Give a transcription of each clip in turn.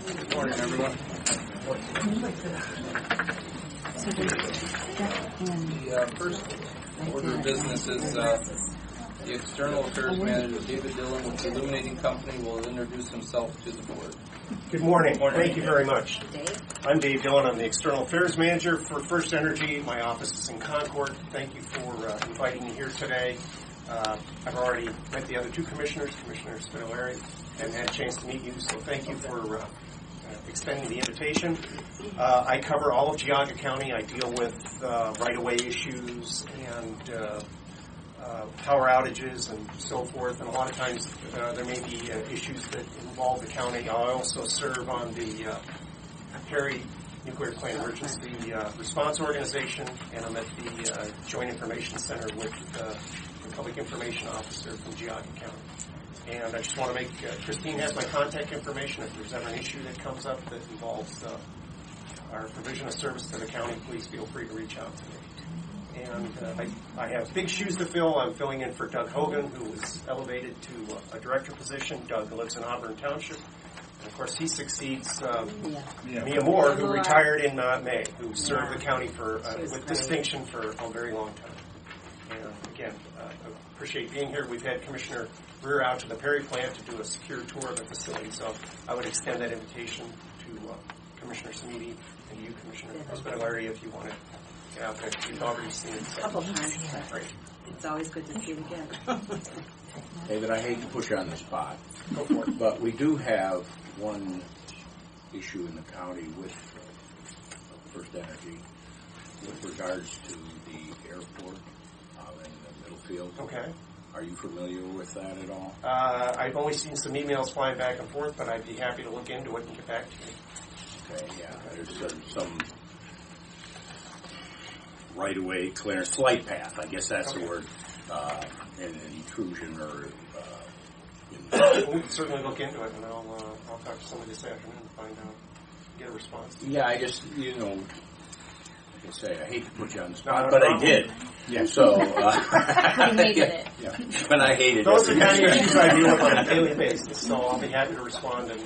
Good morning, everyone. The first order of business is the External Affairs Manager, David Dillon, with the Illuminating Company, will introduce himself to the board. Good morning. Thank you very much. I'm Dave Dillon. I'm the External Affairs Manager for First Energy. My office is in Concord. Thank you for inviting me here today. I've already met the other two commissioners, Commissioner Spitaleri, and had a chance to meet you, so thank you for extending the invitation. I cover all of Geauga County. I deal with right-of-way issues and power outages and so forth, and a lot of times there may be issues that involve the county. I also serve on the Perry Nuclear Plant Emergency Response Organization, and I'm at the Joint Information Center with the Public Information Officer from Geauga County. And I just want to make, Christine has my contact information. If there's ever an issue that comes up that involves our provision of service to the county, please feel free to reach out to me. And I have big shoes to fill. I'm filling in for Doug Hogan, who was elevated to a director position. Doug lives in Auburn Township. And of course, he succeeds Mia Moore, who retired in May, who served the county with distinction for a very long time. And again, I appreciate being here. We've had Commissioner Rear out to the Perry plant to do a secure tour of the facility, so I would extend that invitation to Commissioner Samiti and you, Commissioner Spitaleri, if you want to get out there. You've already seen it. A couple times. Right. It's always good to see you again. David, I hate to put you on the spot, Go for it. but we do have one issue in the county with First Energy with regards to the airport in the Middlefield. Okay. Are you familiar with that at all? I've only seen some emails flying back and forth, but I'd be happy to look into it and get back to you. Okay, yeah. There's some right-of-way clearance, flight path, I guess that's the word, an intrusion or... We can certainly look into it, and I'll talk to somebody this afternoon to find out, get a response. Yeah, I just, like I say, I hate to put you on the spot, but I did. Yeah, so... We made it. Yeah, but I hated it. Those are the kind of issues I deal with on a daily basis, so I'll be happy to respond. And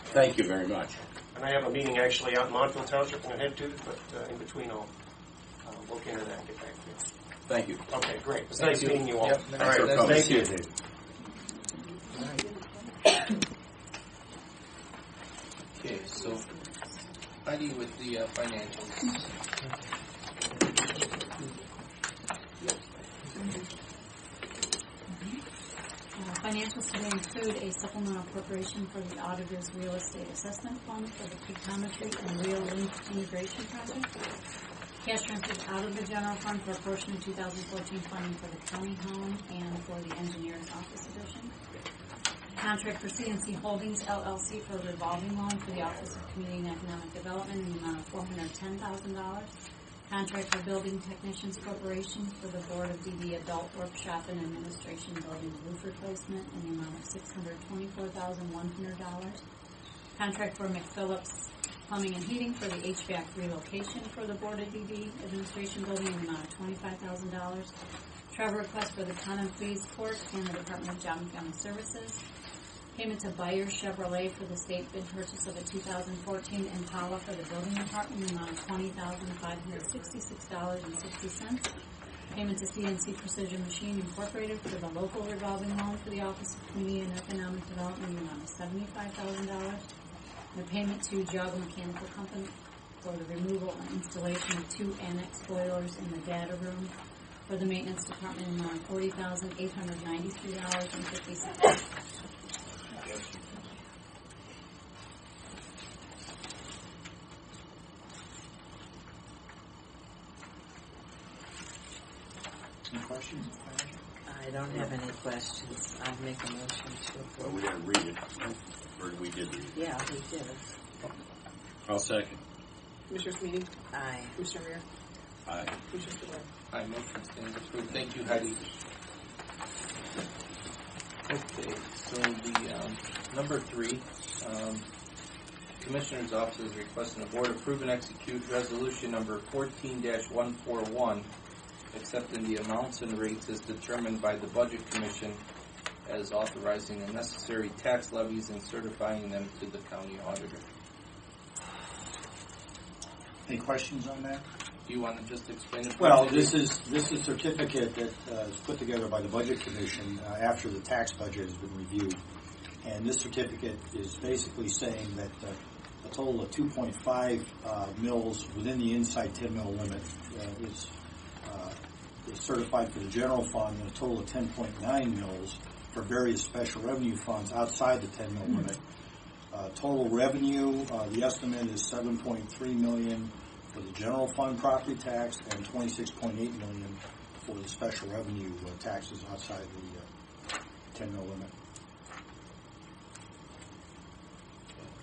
thank you very much. And I have a meeting actually out in Montville Township I'm going to head to, but in between I'll look into that and get back to you. Thank you. Okay, great. It's nice meeting you all. Yep. All right, thank you. Okay, so Heidi with the financials. Financials today include a supplemental appropriation for the Auditor's Real Estate Assessment Fund for the Pictometry and Real Link Integration Project. Cash transfers out of the general fund for a portion of 2014 funding for the county home and for the engineer's office addition. Contract for CNC Holdings, LLC for a revolving loan for the Office of Community and Economic Development in the amount of $410,000. Contract for Building Technicians Corporation for the Board of DD Adult Workshop and Administration Building Roof Replacement in the amount of $624,100. Contract for McPhillips Plumbing and Heating for the HVAC relocation for the Board of DD Administration Building in the amount of $25,000. Travel request for the Town and Police Court and the Department of Job and Family Services. Payment to Bayer Chevrolet for the state bid purchase of a 2014 Impala for the building department in the amount of $20,566.60. Payment to CNC Precision Machine Incorporated for the local revolving loan for the Office of Community and Economic Development in the amount of $75,000. And a payment to Geauga Mechanical Company for the removal and installation of 2 annex boilers in the data room for the maintenance department in the amount of $40,893.50. Any questions? I don't have any questions. I'll make a motion to approve. Well, we didn't read it. Or we did read it. Yeah, we did. I'll second. Commissioner Sweeney? Aye. Commissioner Rear? Aye. Commissioner Spitaleri? Aye, motion stands approved. Thank you, Heidi. Okay, so the number 3, Commissioner's Office is requesting the Board approve and execute Resolution number 14-141, accepting the amounts and rates as determined by the Budget Commission as authorizing the necessary tax levies and certifying them to the county auditor. Any questions on that? Do you want to just explain it? Well, this is a certificate that is put together by the Budget Commission after the tax budget has been reviewed. And this certificate is basically saying that a total of 2.5 mils within the inside 10 mil limit is certified for the general fund, and a total of 10.9 mils for various special revenue funds outside the 10 mil limit. Total revenue, the estimate is $7.3 million for the general fund property tax and $26.8 million for the special revenue taxes outside the 10 mil limit.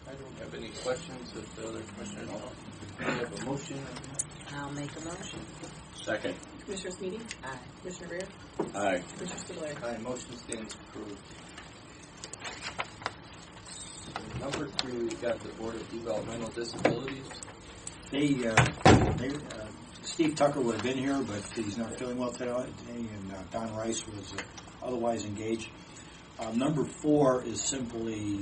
I don't have any questions. If the other commissioners don't, we have a motion. I'll make a motion. Second. Commissioner Smeedy? Aye. Commissioner Rea? Aye. Commissioner Spudler? Aye, motion stands approved. So number 3, we've got the Board of Developmental Disabilities. Steve Tucker would have been here, but he's not feeling well today, and Don Rice was otherwise engaged. Number 4 is simply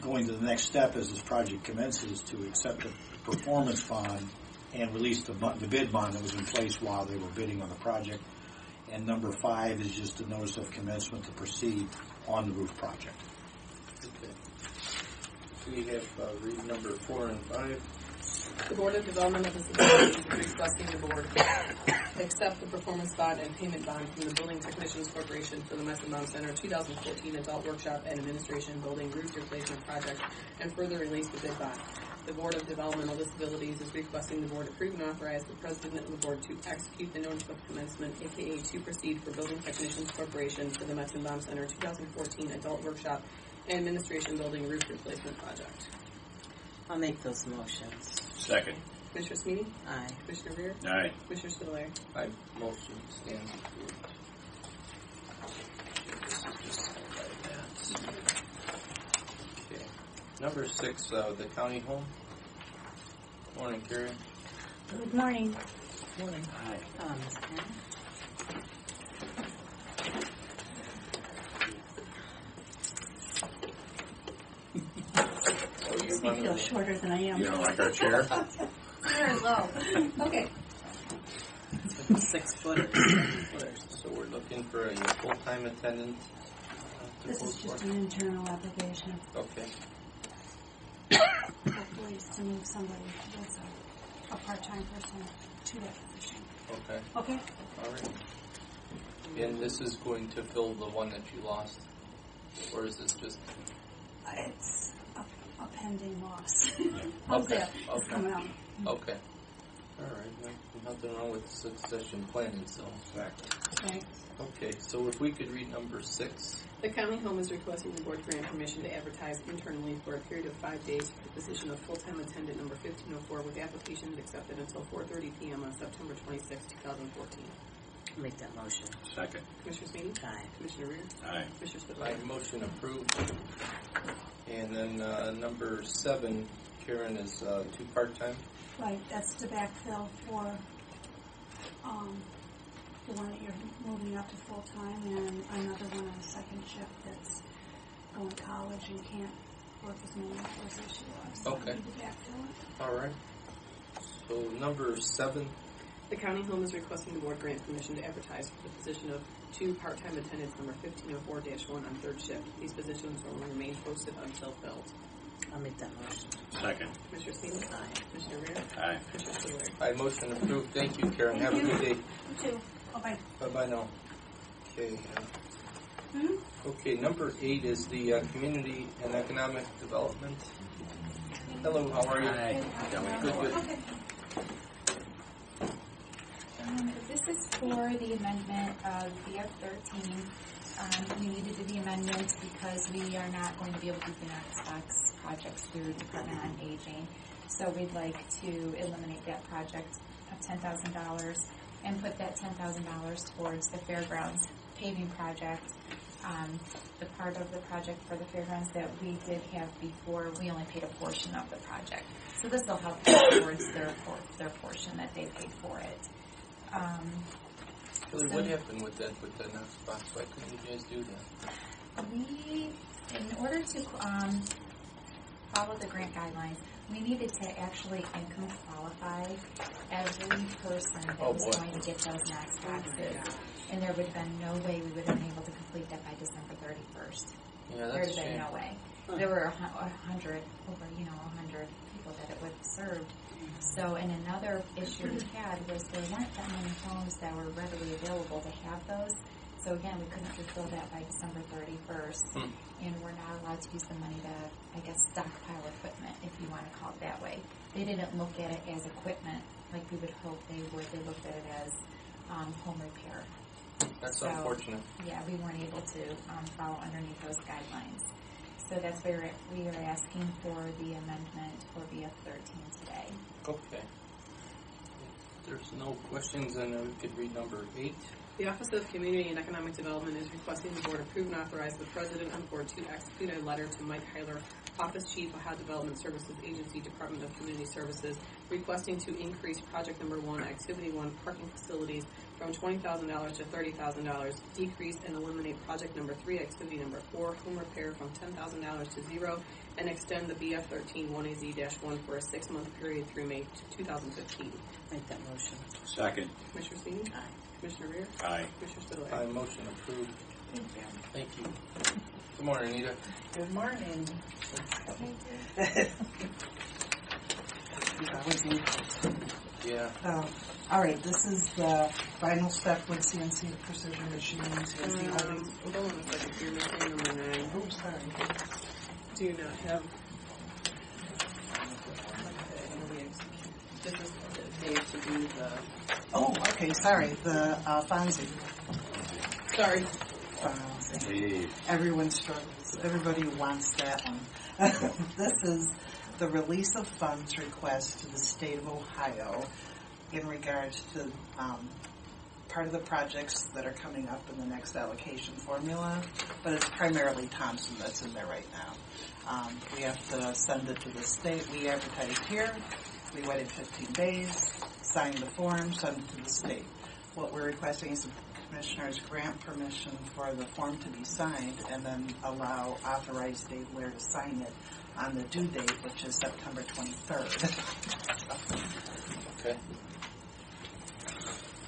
going to the next step as this project commences to accept a performance bond and release the bid bond that was in place while they were bidding on the project. And number 5 is just a notice of commencement to proceed on the roof project. Okay. We have read number 4 and 5. The Board of Developmental Disabilities is requesting the board accept the performance bond and payment bond from the Building Technicians Corporation for the Messenbaum Center 2014 Adult Workshop and Administration Building Roof Replacement Project and further release the bid bond. The Board of Developmental Disabilities is requesting the board approve and authorize the President of the Board to execute the notice of commencement, aka to proceed for Building Technicians Corporation for the Messenbaum Center 2014 Adult Workshop and Administration Building Roof Replacement Project. I'll make those motions. Second. Commissioner Smeedy? Aye. Commissioner Rea? Aye. Commissioner Spudler? Aye, motion stands approved. Okay. Number 6, the county home. Morning, Carrie. Good morning. Morning. Aye. Ms. Karen? Makes me feel shorter than I am. You don't like our chair? Very low. Okay. 6 footers. So we're looking for a full-time attendant. This is just an internal application. Okay. Hopefully it's to move somebody that's a part-time person to that position. Okay. Okay? All right. And this is going to fill the one that you lost? Or is this just... It's a pending loss. How's Okay. that? It's coming out. Okay. All right. Well, nothing wrong with succession planning, so... Okay. Okay, so if we could read number 6. The county home is requesting the board grant permission to advertise internally for a period of 5 days for the position of full-time attendant number 1504 with applications accepted until 4:30 p.m. on September 26, 2014. I'll make that motion. Second. Commissioner Smeedy? Aye. Commissioner Rea? Aye. Commissioner Aye, Spudler? motion approved. And then number 7, Karen, is 2 part-time. Right, that's to backfill for the one that you're moving up to full-time and another one on a second shift that's going to college and can't work as many hours as she was. So Okay. I need to backfill it. All right. So number 7. The county home is requesting the board grant permission to advertise for the position of 2 part-time attendants number 1504-1 on 3rd shift. These positions will remain posted until filled. I'll make that motion. Second. Commissioner Smeedy? Aye. Commissioner Rea? Aye. Commissioner Spudler? Aye, motion approved. Thank you, Karen. Thank Have you. a good day. You too. Bye-bye. Bye-bye now. Okay. Okay, number 8 is the Community and Economic Development. Hello, how are you? Aye. Good, good. Okay. This is for the amendment of BF 13. We needed to be amended because we are not going to be able to do the specs projects through Department on Aging. So we'd like to eliminate that project of $10,000 and put that $10,000 towards the fairgrounds paving project. The part of the project for the fairgrounds that we did have before, we only paid a portion of the project. So this will help towards their portion that they paid for it. Kelly, what happened with that, with the Knox box? Why couldn't you guys do that? In order to follow the grant guidelines, we needed to actually income qualify every person that was going to get those max taxes. And there would have been no way we would have been able to complete that by December 31st. Yeah, There would that's a have been shame. no way. There were 100 people that it would have served. So, and another issue we had was there weren't that many homes that were readily available to have those. So again, we couldn't fulfill that by December 31st. And we're not allowed to use the money to, I guess, stockpile equipment, if you want to call it that way. They didn't look at it as equipment like we would hope they would. They looked at it as home repair. That's So, unfortunate. Yeah, we weren't able to follow underneath those guidelines. So that's where we are asking for the amendment for BF13 today. Okay. If there's no questions, then we could read number 8. The Office of Community and Economic Development is requesting the Board approve and authorize the President and Board to execute a letter to Mike Heiler, Office Chief, Ohio Development Services Agency, Department of Community Services, requesting to increase project number 1, Activity 1, parking facilities from $20,000 to $30,000, decrease and eliminate project number 3, Activity number 4, home repair from $10,000 to 0, and extend the BF13 1AZ-1 for a 6-month period through May 2015. Make that motion. Second. Commissioner Sweeney? Aye. Commissioner Rea? Aye. Commissioner Spudler? Aye, motion approved. Thank you. Thank you. Good morning, Anita. Good morning. Yeah. All right, this is the final step with CNC Precision Machines. CNC Holdings. Hold on a second, you're missing number 9. Oh, sorry. Do you not have... This is the day to do the... Oh, okay, sorry. The Fonzie. Sorry. Fonzie. Everyone struggles. Everybody wants that one. This is the release of funds request to the state of Ohio in regards to part of the projects that are coming up in the next allocation formula, but it's primarily Thompson that's in there right now. We have to send it to the state. We advertised here. We waited 15 days, signed the form, sent it to the state. What we're requesting is the commissioners grant permission for the form to be signed and then allow authorized Dave Lair to sign it on the due date, which is September 23rd. Okay.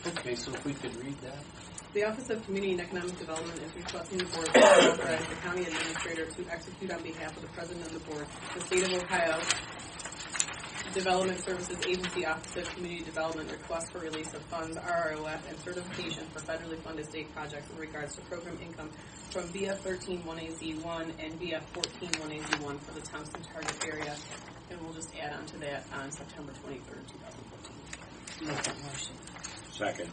Okay, so if we could read that. The Office of Community and Economic Development is requesting the Board to authorize the County Administrator to execute on behalf of the President of the Board, the State of Ohio Development Services Agency Office of Community Development request for release of funds, RROF, and certification for federally funded state projects in regards to program income from BF13 1AZ1 and BF14 1AZ1 for the Thompson target area. And we'll just add on to that on September 23rd, 2014. Make that motion. Second.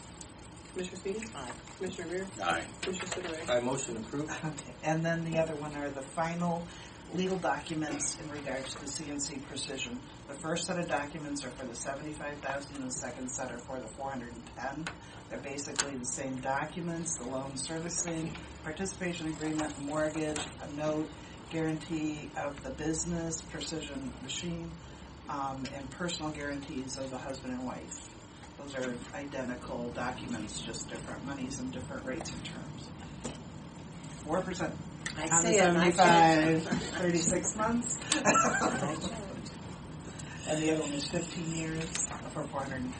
Commissioner Sweeney? Aye. Commissioner Rea? Aye. Commissioner Spudler? Aye, motion approved. Okay, and then the other one are the final legal documents in regards to CNC Precision. The first set of documents are for the $75,000, and the second set are for the $410,000. They're basically the same documents: the loan servicing, participation agreement, mortgage, a note, guarantee of the business, Precision Machine, and personal guarantees of the husband and wife. Those are identical documents, just different monies and different rates and terms. 4%. I On the say it, I 75, can't. 36 months. And the other one is 15 years for 410.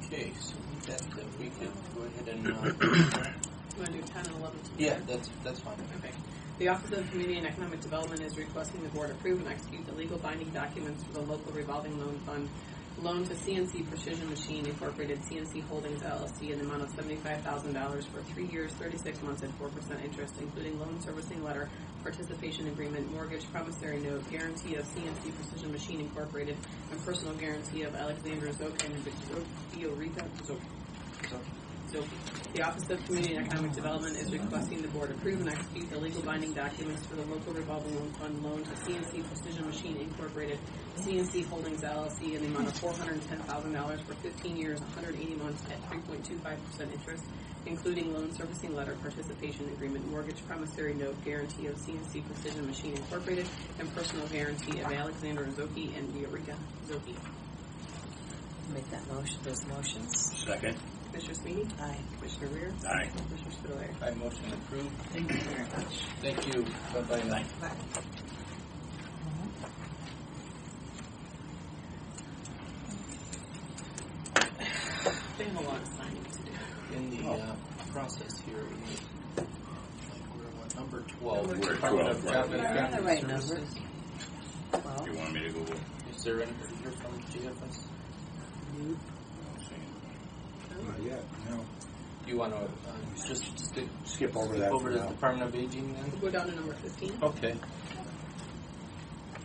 Okay, so with that, if we could go ahead and... You want to do 10 and 11 together? yeah, that's fine. Okay. The Office of Community and Economic Development is requesting the Board approve and execute the legal binding documents for the local revolving loan fund loan to CNC Precision Machine Incorporated, CNC Holdings LLC, in the amount of $75,000 for 3 years, 36 months, and 4% interest, including loan servicing letter, participation agreement, mortgage, promissory note, guarantee of CNC Precision Machine Incorporated, and personal guarantee of Alexandra Zoka and Viorica Zoki. The Office of Community and Economic Development is requesting the Board approve and execute the legal binding documents for the local revolving loan fund loan to CNC Precision Machine Incorporated, CNC Holdings LLC, in the amount of $410,000 for 15 years, 180 months at 3.25% interest, including loan servicing letter, participation agreement, mortgage, promissory note, guarantee of CNC Precision Machine Incorporated, and personal guarantee of Alexandra Zoki and Viorica Zoki. Make that motion. Those motions. Second. Commissioner Sweeney? Aye. Commissioner Rea? Aye. Commissioner Spudler? Aye, motion approved. Thank you very much. Thank you. Bye-bye now. Bye. They have a lot of signing to do. In the process here, we need, we're on number 12. We're at Department of 12, Job right. and We're on the Family right number. Services. Well, You want me to go with? Is there anybody here from GFS? Not yet, no. Do you want to just Skip over that over for to now. Department of Aging then? We'll go down to number 15. Okay.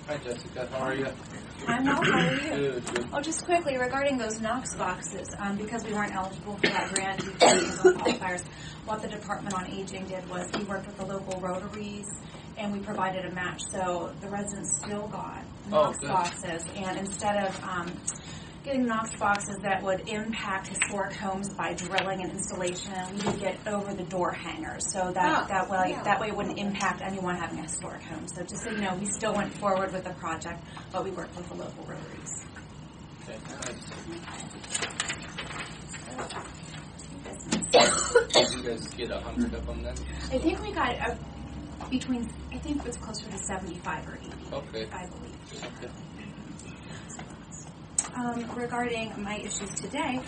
Hi, Jessica. How are you? I'm well, how are you? Good, good. Oh, just quickly, regarding those Knox boxes, because we weren't eligible for that grant due to seasonal qualifiers, what the Department on Aging did was we worked with the local Rotaries and we provided a match. So the residents still got Knox good. boxes, and instead of getting Knox boxes that would impact historic homes by drilling and installation, we would get over the door hangers. So that way it wouldn't impact anyone having a historic home. So just so you know, we still went forward with the project, but we worked with the local Rotaries. Okay, nice. Did you guys get 100 of them then? I think we got between, I think it's closer to 75 or 80, Okay. I believe. Okay. Regarding my issues today,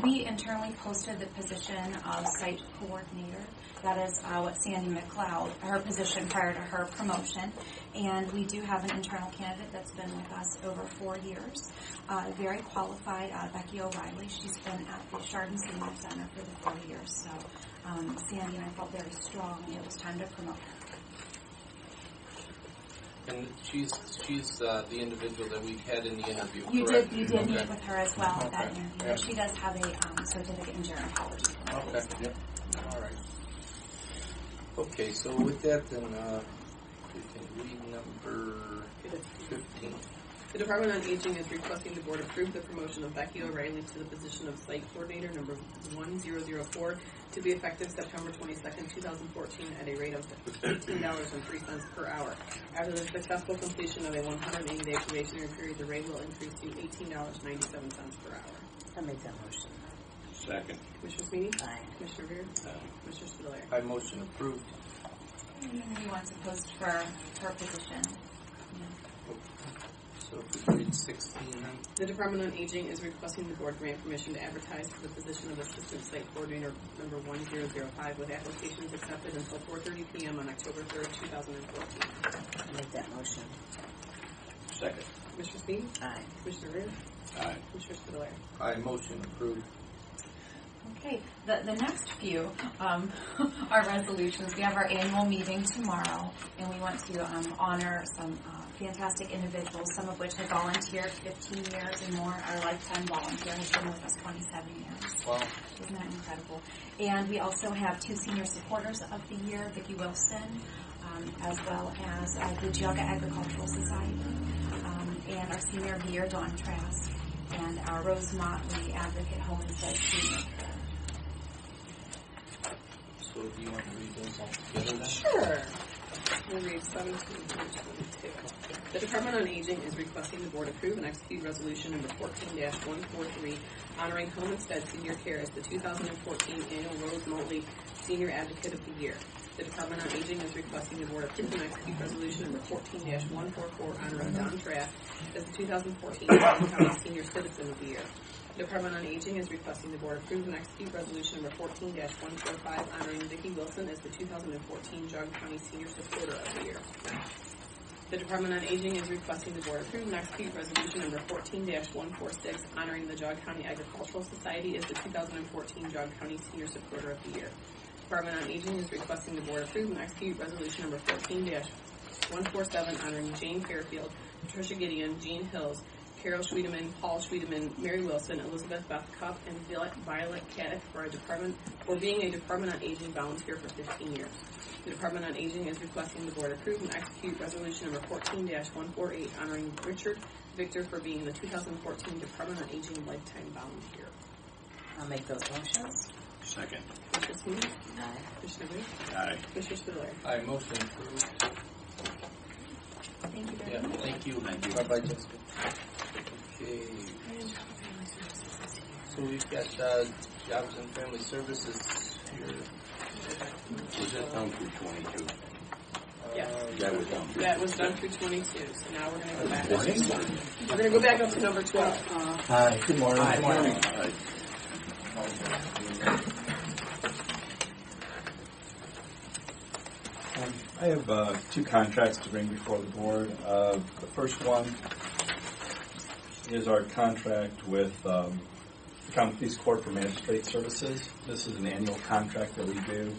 we internally posted the position of site coordinator. That is what Sandy McLeod, her position prior to her promotion. And we do have an internal candidate that's been with us over 4 years. Very qualified, Becky O'Reilly. She's been at the Chardon Senior Center for the 4 years. So Sandy and I felt very strong, and it was time to promote her. And she's the individual that we had in the interview, You correct? did Okay. meet with her as well at that Okay. interview. Yeah. She does have a certificate in gerontology. Okay, yep. All right. Okay, so with that, then we can read number 15. The Department on Aging is requesting the board approve the promotion of Becky O'Reilly to the position of site coordinator number 1004 to be effective September 22nd, 2014 at a rate of $18.03 per hour. After the successful completion of a 180-day probationary period, the rate will increase to $18.97 per hour. I'll make that motion. Second. Commissioner Sweeney? Aye. Commissioner Rea? Aye. Commissioner Spudler? I motion approved. And we want to post for her position. So if we read 16 then. The Department on Aging is requesting the board grant permission to advertise for the position of Assistant Site Coordinator number 1005 with applications accepted until 4:30 p.m. on October 3rd, 2014. I'll make that motion. Second. Commissioner Sweeney? Aye. Commissioner Rea? Aye. Commissioner Spudler? I motion approved. Okay, the next few are resolutions. We have our annual meeting tomorrow, and we want to honor some fantastic individuals, some of which have volunteered 15 years and more. Our lifetime volunteer has been with us 27 years. Wow. Isn't that incredible? And we also have 2 senior supporters of the year, Vicki Wilson, as well as the Geauga Agricultural Society, and our senior of the year, Dawn Trask, and our Rose Motley Advocate Homestead Senior. So do you want to read those all together then? Sure. We'll read 17 through 22. The Department on Aging is requesting the board approve and execute resolution number 14-143 honoring Homestead Senior Care as the 2014 annual Rose Motley Senior Advocate of the Year. The Department on Aging is requesting the board approve and execute resolution number 14-144 honoring Don Trask as the 2014 Geauga County Senior Citizen of the Year. The Department on Aging is requesting the board approve and execute resolution number 14-145 honoring Vicki Wilson as the 2014 Geauga County Senior Supporter of the Year. The Department on Aging is requesting the board approve and execute resolution number 14-146 honoring the Geauga County Agricultural Society as the 2014 Geauga County Senior Supporter of the Year. The Department on Aging is requesting the board approve and execute resolution number 14-147 honoring Jane Fairfield, Patricia Gideon, Jean Hills, Carol Schwiedeman, Paul Schwiedeman, Mary Wilson, Elizabeth Beth Cup, and Violet Caddick for being a Department on Aging volunteer for 15 years. The Department on Aging is requesting the board approve and execute resolution number 14-148 honoring Richard Victor for being the 2014 Department on Aging lifetime volunteer. I'll make those motions. Second. Commissioner Sweeney? Aye. Commissioner Rea? Aye. Commissioner Spudler? I motion approved. Thank you very Yeah, much. thank you. Thank you. Bye-bye, Jessica. Okay. So we've got Jobs and Family Services here. Was that down through 22? Yeah. That was down through. That was done through 22, so now we're going to go back. We're going to go back up to number 12. Hi, good morning. Hi, good morning. I have two contracts to bring before the board. The first one is our contract with the Common Police Court for Magistrate Services. This is an annual contract that we do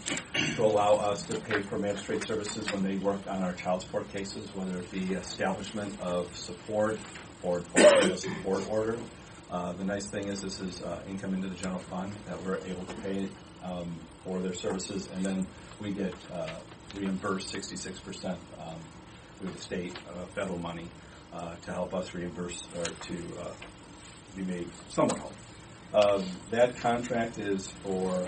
to allow us to pay for magistrate services when they work on our child support cases, whether it be establishment of support or a support order. The nice thing is this is income into the general fund that we're able to pay for their services, and then we get reimbursed 66% through the state federal money to help us reimburse or to be made somewhat whole. That contract is for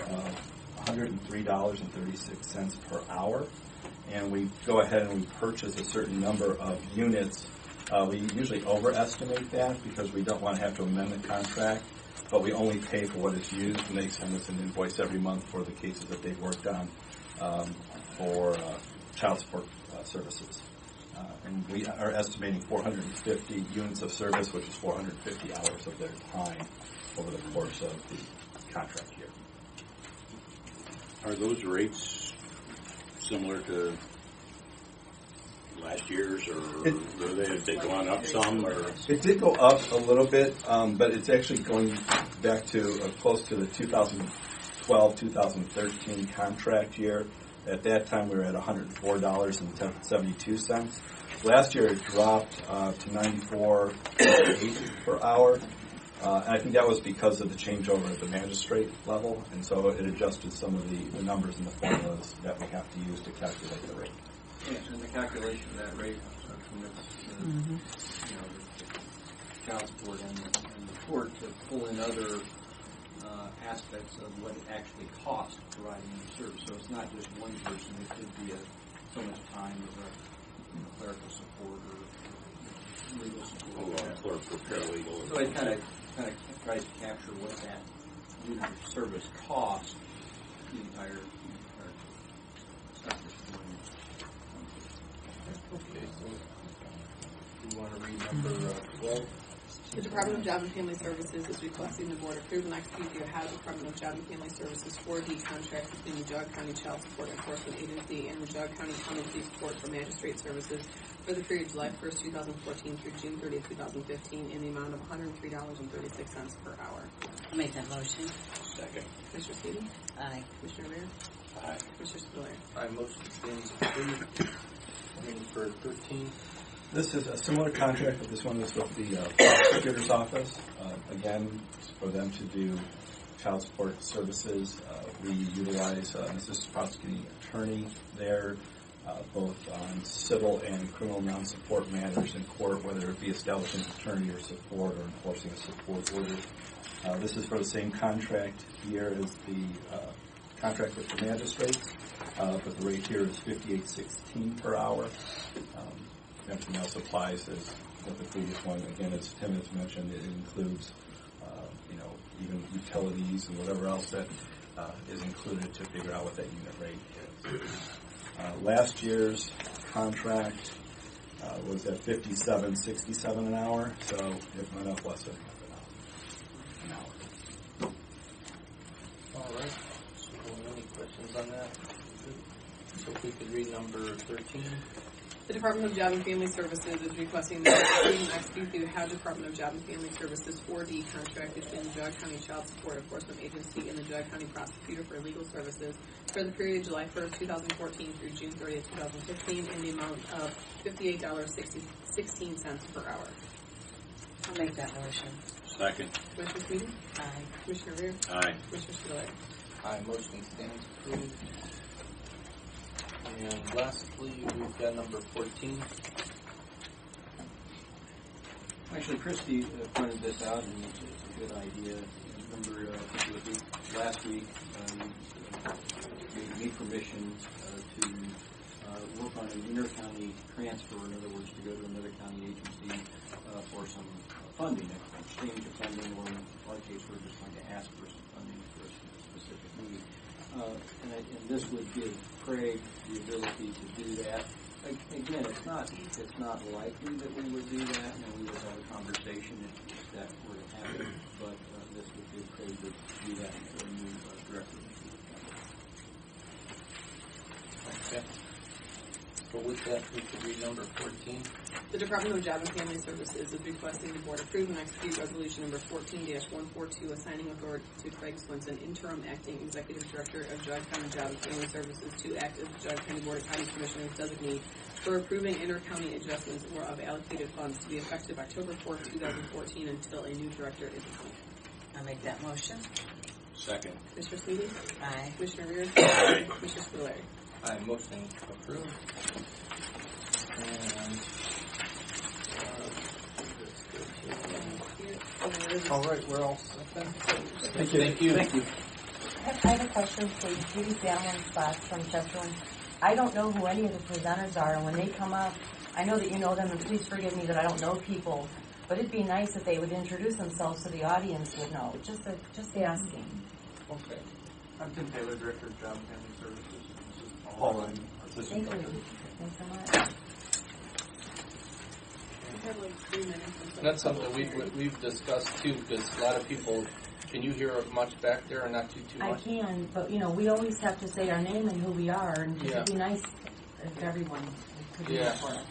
$103.36 per hour, and we go ahead and we purchase a certain number of units. We usually overestimate that because we don't want to have to amend the contract, but we only pay for what is used, and they send us an invoice every month for the cases that they've worked on for child support services. And we are estimating 450 units of service, which is 450 hours of their time over the course of the contract year. Are those rates similar to last year's, or have they gone up some? Or? It did go up a little bit, but it's actually going back to close to the 2012-2013 contract year. At that time, we were at $104.72. Last year, it dropped to $94.08 per hour. And I think that was because of the changeover at the magistrate level, and so it adjusted some of the numbers and the formulas that we have to use to calculate the rate. Yes, and the calculation of that rate commits the child support and the court to pull in other aspects of what it actually costs providing the service. So it's not just one person. It could be so much time of clerical support or legal support. Clerk or paralegal. So it kind of tries to capture what that unit of service costs the entire sector. Okay, so you want to read number 12? The Department of Job and Family Services is requesting the board approve and execute the Ohio Department of Job and Family Services 4D contract between the Geauga County Child Support Enforcement Agency and the Geauga County Common Police Court for Magistrate Services for the period July 1st, 2014 through June 30th, 2015 in the amount of $103.36 per hour. I'll make that motion. Second. Commissioner Sweden? Aye. Commissioner Rea? Aye. Commissioner Spiller? I motion stands approved. For 13. This is a similar contract, but this one is with the prosecutor's office. Again, for them to do child support services, we utilize an assistant prosecuting attorney there, both on civil and criminal non-support matters in court, whether it be establishing attorney or support or enforcing a support order. This is for the same contract year as the contract with the magistrates, but the rate here is $58.16 per hour. Everything else applies as with the previous one. Again, as Tim has mentioned, it includes, even utilities and whatever else that is included to figure out what that unit rate is. Last year's contract was at $57.67 an hour, so it went up less than half an hour. All right. So any questions on that? So if we could read number 13. The Department of Job and Family Services is requesting the approve and execute the Ohio Department of Job and Family Services 4D contract between the Geauga County Child Support Enforcement Agency and the Geauga County Prosecutor for Legal Services for the period July 1st, 2014 through June 30th, 2015 in the amount of $58.16 per hour. I'll make that motion. Second. Commissioner Sweden? Aye. Commissioner Rea? Aye. Commissioner Spiller? Aye, motion stands approved. And lastly, we've got number 14. Actually, Christy pointed this out, and it's a good idea. Remember, I think it was last week, gave me permission to work on an inter-county transfer. In other words, to go to another county agency for some funding from change of funding, or in our case, we're just going to ask for some funding for a specific need. And this would give Craig the ability to do that. Again, it's not likely that we would do that, and we would have a conversation if that were to happen, but this would give Craig to do that until a new director. Okay. So with that, we could read number 14. The Department of Job and Family Services is requesting the Board approve and execute Resolution number 14-142, assigning authority to Craig Swenson, interim acting Executive Director of Geauga County Job and Family Services, to act as the Geauga County Board of County Commissioners designee for approving inter-county adjustments or of allocated funds to be effective October 4th, 2014, until a new director is appointed. I'll make that motion. Second. Commissioner Sweetie? Aye. Commissioner Rea? Aye. Commissioner Spudler? Aye. Motion approved. And All right, we're all set then. Thank you. thank you. Thank you. I have a question, please. Judy Fallon Spots from Chesterland. I don't know who any of the presenters are, and when they come up, I know that you know them, and please forgive me that I don't know people, but it'd be nice if they would introduce themselves so the audience would know. Just asking. Okay. I'm Tim Taylor, Director of Job and Family Services. This is Paul, I'm Thank you. Thanks so much. We have like 3 minutes. That's something we've discussed too, because a lot of people, can you hear much back there or not too I much? can, but we always have to say our name and who we are, and Yeah. it'd be nice if everyone could do that for us.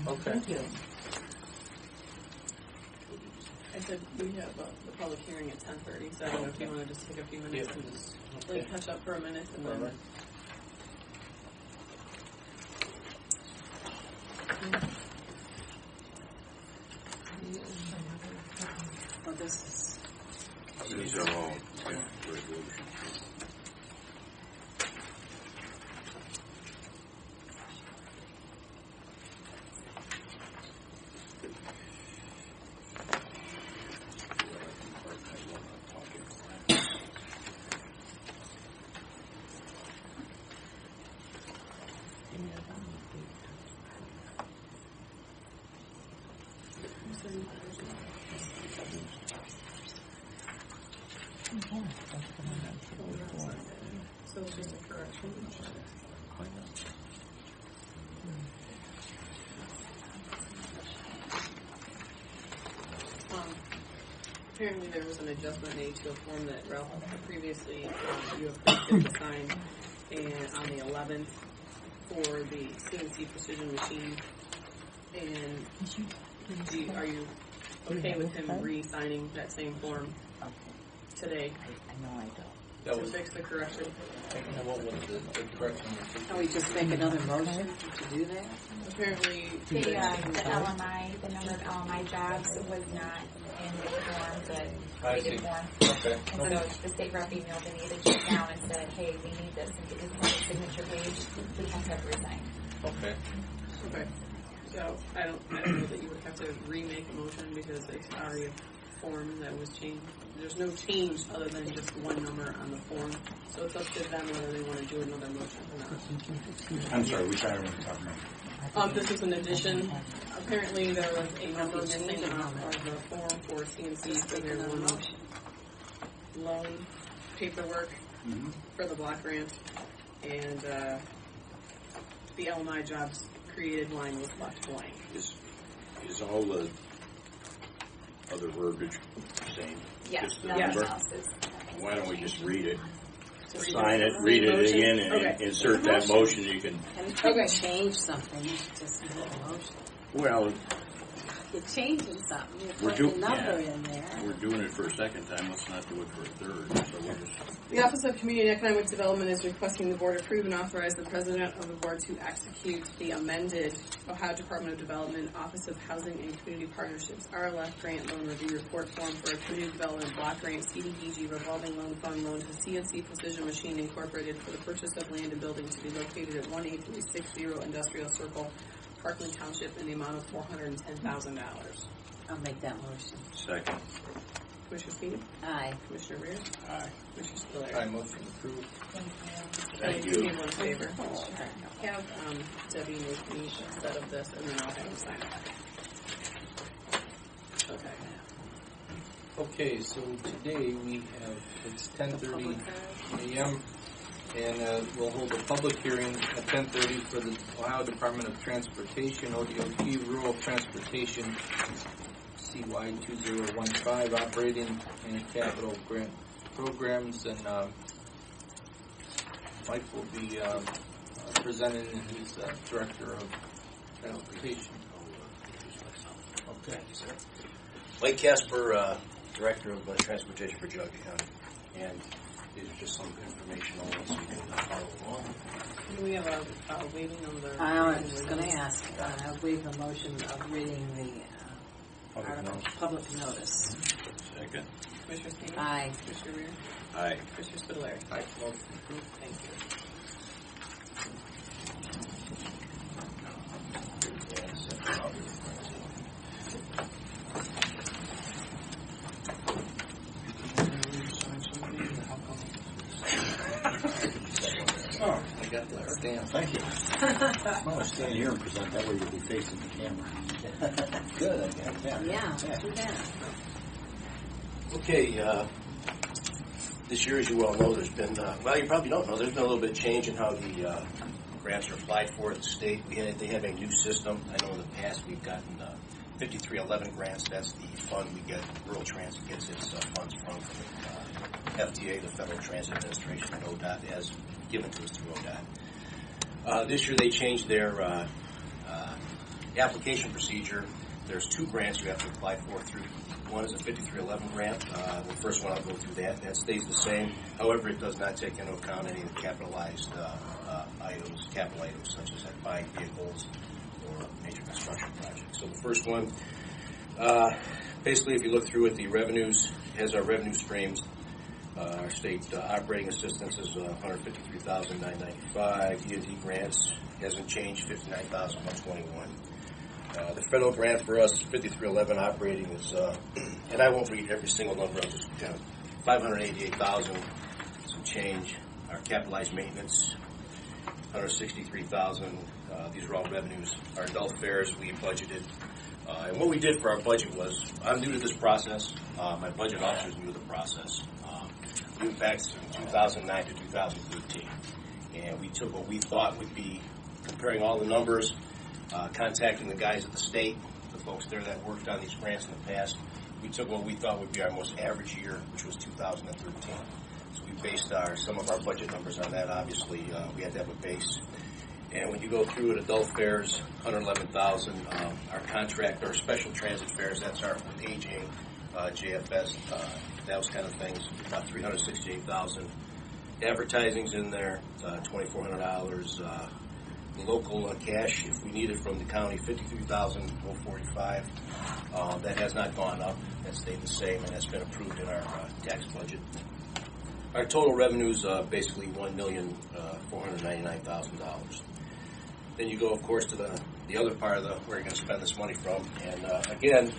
Okay. Thank you. I said we have the public hearing at 10:30, so I don't know if you want to just take a few minutes and just catch up for a minute and then. Well, this is. These are all resolutions. So it's just a correction. Apparently there was an adjustment made to a form that Ralph previously you approved him to sign on the 11th for the CNC precision machine. And are you okay with him re-signing that same form today? I know I don't. That To was, fix the correction. what was the correction? Can we just make another motion to do that? Apparently, The LMI, the number of LMI jobs was not in the form, the I see. rated form. Okay. And so the state rep emailed Anita just now and said, hey, we need this, and it isn't on the signature page, we have to have it resigned. Okay. okay. So I don't know that you would have to remake a motion because it's already a form that was changed. There's no change other than just one number on the form. So it's up to them whether they want to do another motion or not. I'm sorry, which item are we talking about? This is an addition. Apparently there was a number missing off of the form for CNC for their loan paperwork for the block grant. And the LMI jobs created line was left blank. Is all the other verbiage the same? Yes, Just the nothing number? else is. Why don't we just read it? So Sign it, read it motion? again, and Okay. insert that motion. You can, And if you change something, you should just make a motion. well, You're changing something, you We're put do- the number yeah. in there. we're doing it for a second time. Let's not do it for a third. So we'll just The Office of Community and Economic Development is requesting the Board approve and authorize the President of the Board to execute the amended Ohio Department of Development Office of Housing and Community Partnerships RLF Grant Loan Review Report Form for a Community Development Block Grant CDBG Revolving Loan Fund loan to CNC Precision Machine Incorporated for the purchase of land and building to be located at 18360 Industrial Circle, Parkland Township, in the amount of $410,000. I'll make that motion. second. Commissioner Speed? Aye. Commissioner Rea? Aye. Commissioner Spiller? I motion approved. Thank Do you. me one favor. Have Debbie make me a set of this, and then I'll have him sign it. Okay. Okay, so today we have, it's 10:30 a.m. and we'll hold a public hearing at 10:30 for the Ohio Department of Transportation, ODOT Rural Transportation CY 2015 Operating and Capital Grant Programs, and Mike will be presenting his Director of Transportation. Okay, sir. Mike Casper, Director of Transportation for Geauga County, and these are just some informational ones so you can follow along. Do we have a waiving on the... I was just going to ask, I waive the motion of reading the public notice. Second. Commissioner Staney? Aye. Commissioner Rea? Aye. Commissioner Spitaleri? Aye. Motion approved. Thank you. Oh, I got that stamp. Thank you. I'll stand here and present, that way you'll be facing the camera. Good, I got that. Yeah, too bad. Okay, this year, as you well know, there's been, well, you probably don't know, there's been a little bit of change in how the grants are applied for at the state. They have a new system. I know in the past we've gotten 5311 grants. That's the fund we get, Rural Transit gets its funds from the FDA, the Federal Transit Administration, and ODOT, as given to us through ODOT. This year they changed their application procedure. There's two grants you have to apply for through. One is a 5311 grant. The first one, I'll go through that. That stays the same. However, it does not take into account any of the capitalized capital items such as buying vehicles or major construction projects. So the first one, basically, if you look through it, the revenues has our revenue streams. Our state operating assistance is $153,995. E&D grants hasn't changed, $59,121. The federal grant for us, 5311 operating is, and I won't read every single number, I'll just kind of $588,000, some change. Our capitalized maintenance, $163,000. These are all revenues. Our adult fares, we budgeted. And what we did for our budget was, I'm new to this process. My budget officer is new to the process. We went back from 2009 to 2013. And we took what we thought would be, comparing all the numbers, contacting the guys at the state, the folks there that worked on these grants in the past. We took what we thought would be our most average year, which was 2013. So we based some of our budget numbers on that. Obviously, we had to have a base. And when you go through it, adult fares, $111,000. Our contract, our special transit fares, that's our aging, JFS, those kind of things, about $368,000. Advertising's in there, $2,400. Local cash, if we need it from the county, $53,145. That has not gone up. That stayed the same, and that's been approved in our tax budget. Our total revenues basically $1,499,000. Then you go, of course, to the other part of where you're going to spend this money from. And again,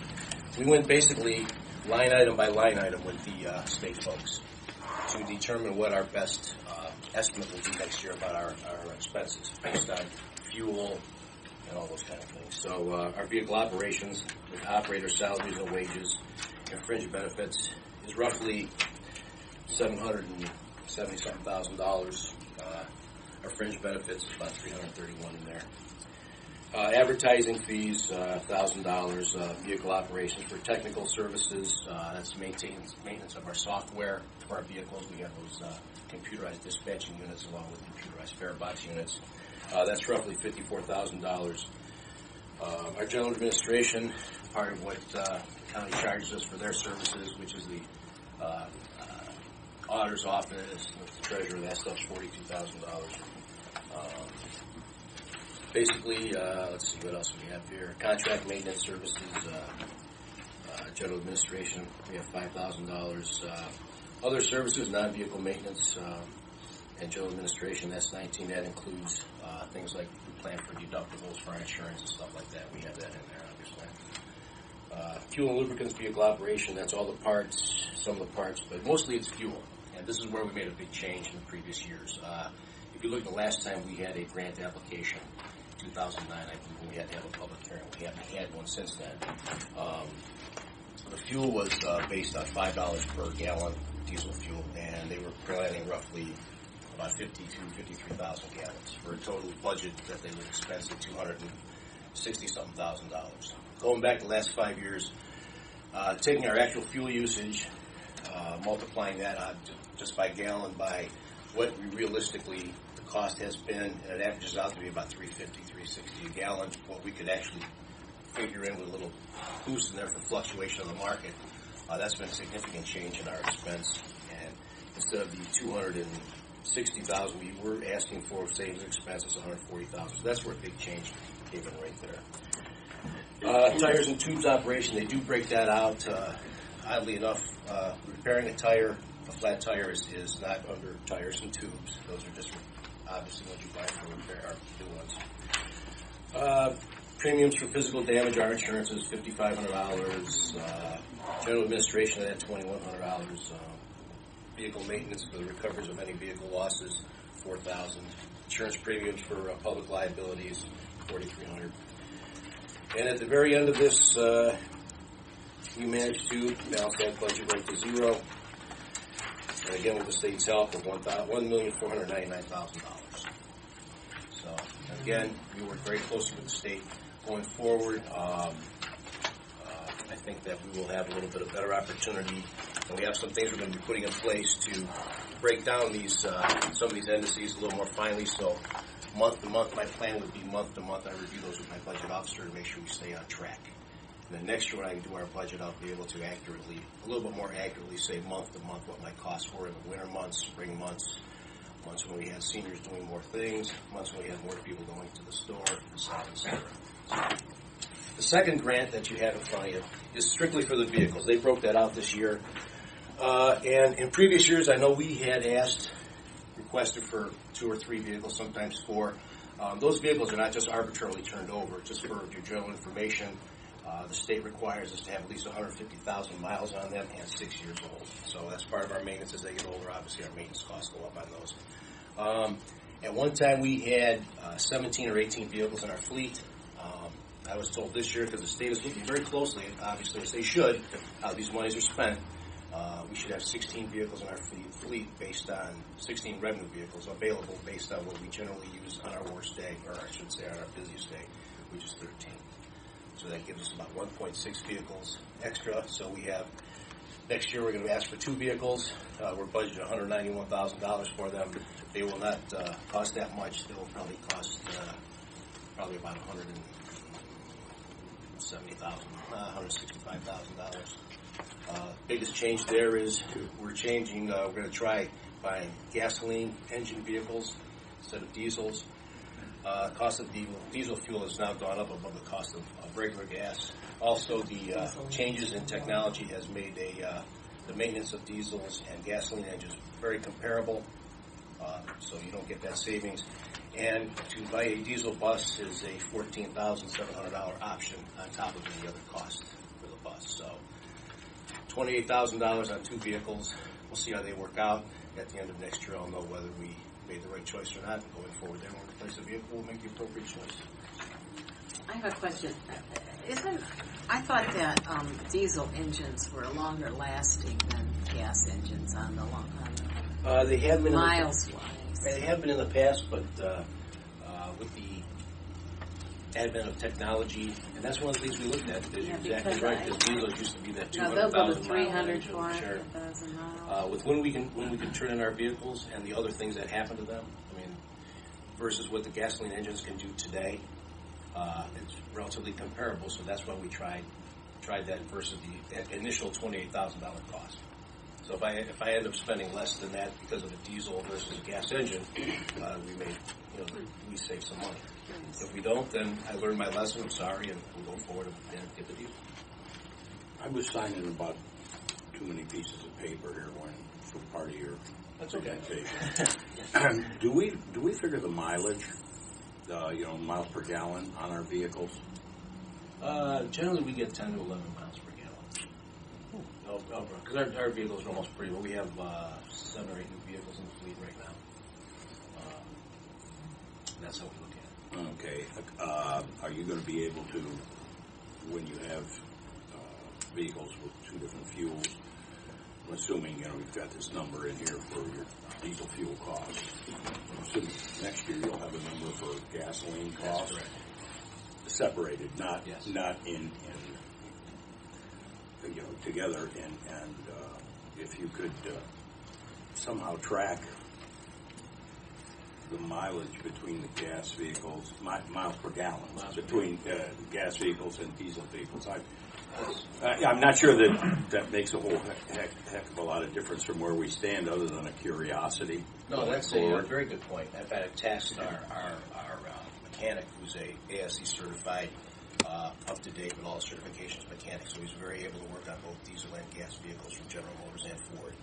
we went basically line item by line item with the state folks to determine what our best estimate will be next year about our expenses based on fuel and all those kind of things. So our vehicle operations with operator salaries and wages and fringe benefits is roughly $777,000. Our fringe benefits is about $331 in there. Advertising fees, $1,000. Vehicle operations for technical services, that's maintenance of our software for our vehicles. We have those computerized dispatching units along with computerized fare box units. That's roughly $54,000. Our general administration, part of what the county charges us for their services, which is the auditor's office, the treasurer, that stuff's $42,000. Basically, let's see what else we have here. Contract maintenance services, general administration, we have $5,000. Other services, non-vehicle maintenance, and general administration, that's $19,000. That includes things like we plan for deductibles for our insurance and stuff like that. We have that in there, obviously. Fuel and lubricants, vehicle operation, that's all the parts, some of the parts, but mostly it's fuel. And this is where we made a big change in the previous years. If you look at the last time we had a grant application, 2009, I believe, when we had to have a public hearing. We haven't had one since then. The fuel was based on $5 per gallon diesel fuel, and they were planning roughly about 53,000 gallons for a total budget that they would expense at $260-something thousand. Going back the last 5 years, taking our actual fuel usage, multiplying that out just by gallon by what we realistically the cost has been, and it averages out to be about $3.50, $3.60 a gallon. What we could actually figure in with a little boost in there for fluctuation of the market, that's been a significant change in our expense. And instead of the $260,000 we were asking for savings expenses, $140,000. So that's where a big change came in right there. Tires and tubes operation, they do break that out. Oddly enough, repairing a flat tire is not under tires and tubes. Those are just obviously what you buy for repair, new ones. Premiums for physical damage, our insurance is $5,500. General administration of that $2,100. Vehicle maintenance for the recoveries of any vehicle losses, $4,000. Insurance premiums for public liabilities, $4,300. And at the very end of this, we managed to balance that budget right to zero. And again, with the state's help of $1,499,000. So again, we work very closely with the state going forward. I think that we will have a little bit of better opportunity, and we have some things we're going to be putting in place to break down these some of these indices a little more finely. So month to month, my plan would be month to month. I review those with my budget officer to make sure we stay on track. And then next year when I do our budget, I'll be able to accurately, a little bit more accurately say month to month what my costs were in the winter months, spring months, months when we had seniors doing more things, months when we had more people going to the store, etc. The second grant that you have in front of you is strictly for the vehicles. They broke that out this year. And in previous years, I know we had requested for 2 or 3 vehicles, sometimes 4. Those vehicles are not just arbitrarily turned over. Just for your general information, the state requires us to have at least 150,000 miles on them and 6 years old. So that's part of our maintenance. As they get older, obviously our maintenance costs go up on those. At one time, we had 17 or 18 vehicles in our fleet. I was told this year, because the state is looking very closely, obviously as they should, how these monies are spent, we should have 16 vehicles in our fleet based on 16 revenue vehicles available based on what we generally use on our worst day, or I should say on our busiest day, which is 13. So that gives us about 1.6 vehicles extra. So we have, next year we're going to ask for 2 vehicles. We're budgeted $191,000 for them. They will not cost that much. They will probably cost probably about $165,000. Biggest change there is we're changing. We're going to try buying gasoline engine vehicles instead of diesels. Cost of diesel fuel has now gone up above the cost of regular gas. Also, the changes in technology has made the maintenance of diesels and gasoline engines very comparable. So you don't get that savings. And to buy a diesel bus is a $14,700 option on top of any other cost for the bus. So $28,000 on 2 vehicles. We'll see how they work out. At the end of next year, I'll know whether we made the right choice or not. Going forward, then when we replace a vehicle, we'll make the appropriate choice. I have a question. I thought that diesel engines were longer lasting than gas engines on the long they have been miles wise. They have been in the past, but with the advent of technology, and that's one of the things we looked at. You're exactly right. Because diesel used to be that 200,000 mile engine. 400,000 miles. With when we can turn in our vehicles and the other things that happen to them, I mean, versus what the gasoline engines can do today, it's relatively comparable. So that's why we tried that versus the initial $28,000 cost. So if I end up spending less than that because of a diesel versus a gas engine, we save some money. If we don't, then I learned my lesson. I'm sorry, and we'll go forward and get the deal. I was signing about too many pieces of paper here for part of your. That's okay. Do we figure the mileage, miles per gallon on our vehicles? Generally, we get 10 to 11 miles per gallon. Because our vehicles are almost pretty well. We have 7 or 8 new vehicles in the fleet right now. That's how we look at it. Okay. Are you going to be able to, when you have vehicles with 2 different fuels. I'm assuming, you've got this number in here for your diesel fuel costs. I'm assuming next year you'll have a number for gasoline costs. That's correct. Separated, not Yes. not in together. And if you could somehow track the mileage between the gas vehicles, miles per gallon, between gas vehicles and diesel vehicles. I'm not sure that makes a whole heck of a lot of difference from where we stand, other than a curiosity. No, that's a very good point. I've had tasked our mechanic, who's a ASC certified, up to date with all certifications mechanic, so he's very able to work on both diesel and gas vehicles from General Motors and Ford,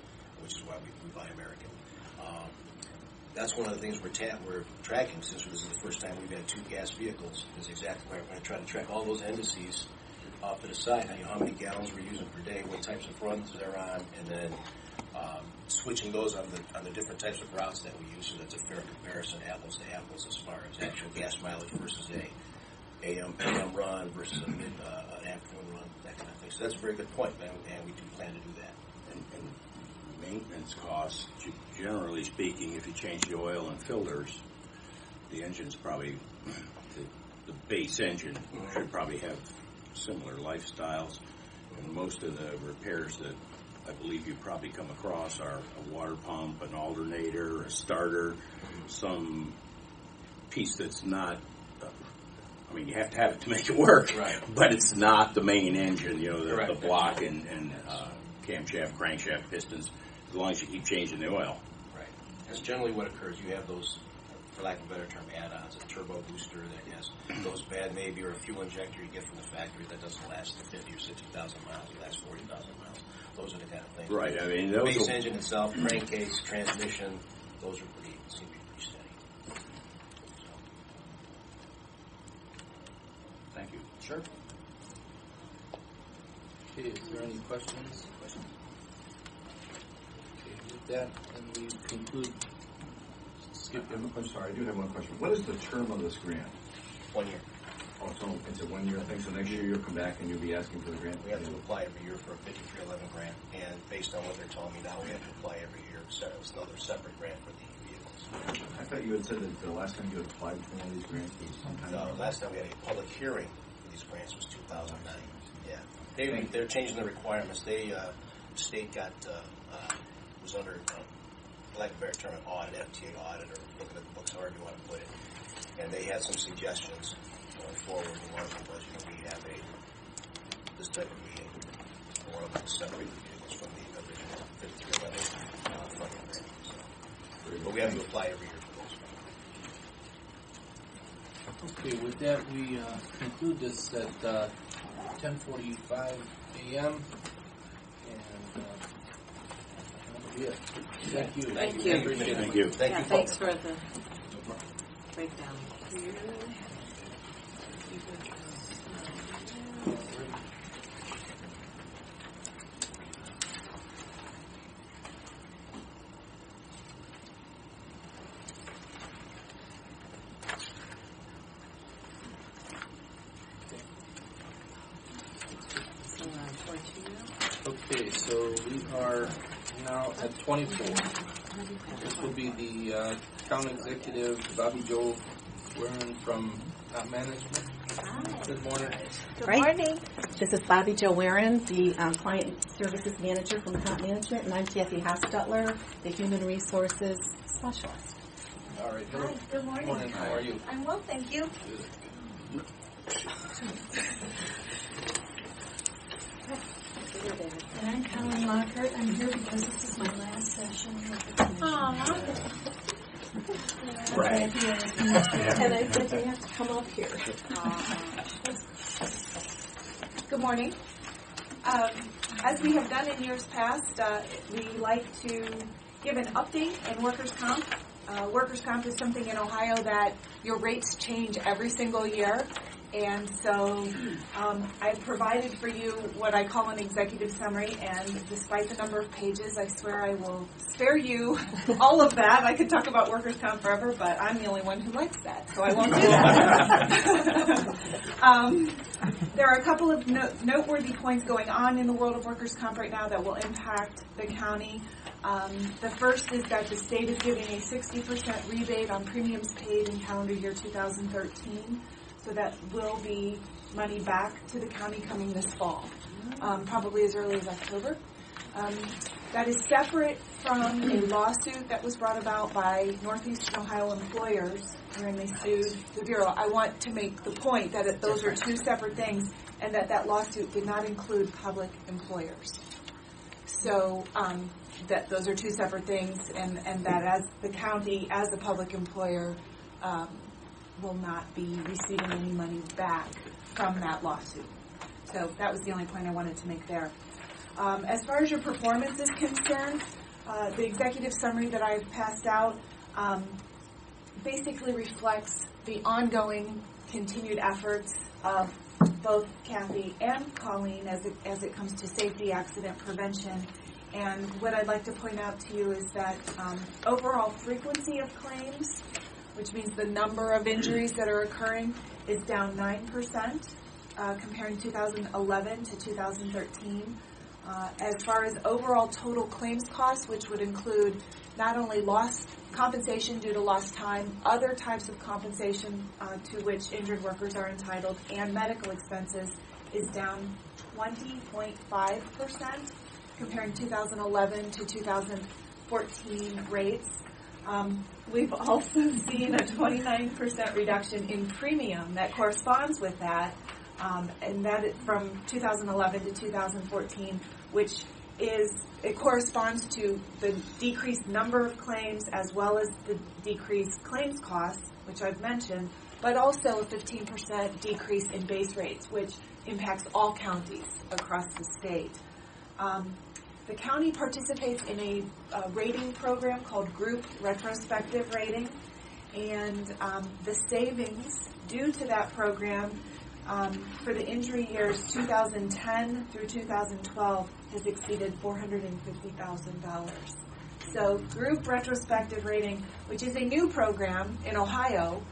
which is why we buy American. That's one of the things we're tracking, since this is the first time we've had 2 gas vehicles, is exactly why we're going to try to track all those indices off to the side, how many gallons we're using per day, what types of runs they're on, and then switching those on the different types of routes that we use, so that's a fair comparison, apples to apples, as far as actual gas mileage versus a AM run versus an afternoon run, that kind of thing. So that's a very good point, and we do plan to do that. And maintenance costs, generally speaking, if you change the oil and filters, the engine's probably, the base engine should probably have similar lifestyles. And most of the repairs that I believe you probably come across are a water pump, an alternator, a starter, some piece that's not, you have to have it to make it work, right? But it's not the main engine, the block and camshaft, crankshaft, pistons, as long as you keep changing the oil. Right. That's generally what occurs. You have those, for lack of a better term, add-ons, a turbo booster that goes bad maybe, or a fuel injector you get from the factory that doesn't last 50 or 60,000 miles, it lasts 40,000 miles. Those are the kind of things. Right. The base engine itself, crankcase, transmission, those are seem to be pretty steady. So. Thank you. Sure. Okay, is there any questions? Okay, with that, then we conclude. I'm sorry, I do have one question. What is the term of this grant? 1 year. Oh, so it's a 1 year thing, so next year you'll come back and you'll be asking for the grant? We have to apply every year for a 5311 grant, and based on what they're telling me now, we have to apply every year. So it's another separate grant for the vehicles. I thought you had said that the last time you had applied for one of these grants was sometime No, ago. last time we had a public hearing for these grants was 2009. Yeah, they're changing the requirements. State was under, for lack of a better term, an audit, FTA audit, or looking at the books, however you want to put it. And they had some suggestions going forward in the market budget that we have this type of meeting, or we'll separate the vehicles from the original 5311 funding grant. So, but we have to apply every year for those. Okay, with that, we conclude this at 10:45 a.m. And that'll be it. Thank you. Thank you. Appreciate it. Thank you. Thanks for the breakdown. Okay, so we are now at 24. This will be the town executive, Bobby Joe Warren from Top Management. Good morning. Good morning. This is Bobby Jo Warren, the Client Services Manager from Top Management, and I'm Kathy Hostetler, the Human Resources Specialist. All right. Hello. Hi, good morning. Good morning. How are you? I'm well, thank you. And I'm Colin Lockhart. I'm here because this is my last session with the commission. Right. And I said they have to come up here. Good morning. As we have done in years past, we like to give an update in workers' comp. Workers' comp is something in Ohio that your rates change every single year. And so I've provided for you what I call an executive summary, and despite the number of pages, I swear I will spare you all of that. I could talk about workers' comp forever, but I'm the only one who likes that, so I won't do that. There are a couple of noteworthy points going on in the world of workers' comp right now that will impact the county. The first is that the state is giving a 60% rebate on premiums paid in calendar year 2013. So that will be money back to the county coming this fall, probably as early as October. That is separate from a lawsuit that was brought about by Northeastern Ohio employers when they sued the Bureau. I want to make the point that those are two separate things and that lawsuit did not include public employers. So that those are two separate things and that as the county, as the public employer, will not be receiving any money back from that lawsuit. So that was the only point I wanted to make there. As far as your performance is concerned, the executive summary that I've passed out basically reflects the ongoing continued efforts of both Kathy and Colleen as it comes to safety, accident prevention. And what I'd like to point out to you is that overall frequency of claims, which means the number of injuries that are occurring, is down 9%, comparing 2011 to 2013. As far as overall total claims costs, which would include not only lost compensation due to lost time, other types of compensation to which injured workers are entitled, and medical expenses, is down 20.5%, comparing 2011 to 2014 rates. We've also seen a 29% reduction in premium that corresponds with that, and that is from 2011 to 2014, which it corresponds to the decreased number of claims as well as the decreased claims costs, which I've mentioned, but also a 15% decrease in base rates, which impacts all counties across the state. The county participates in a rating program called Group Retrospective Rating, and the savings due to that program for the injury years 2010 through 2012 has exceeded $450,000. So Group Retrospective Rating, which is a new program in Ohio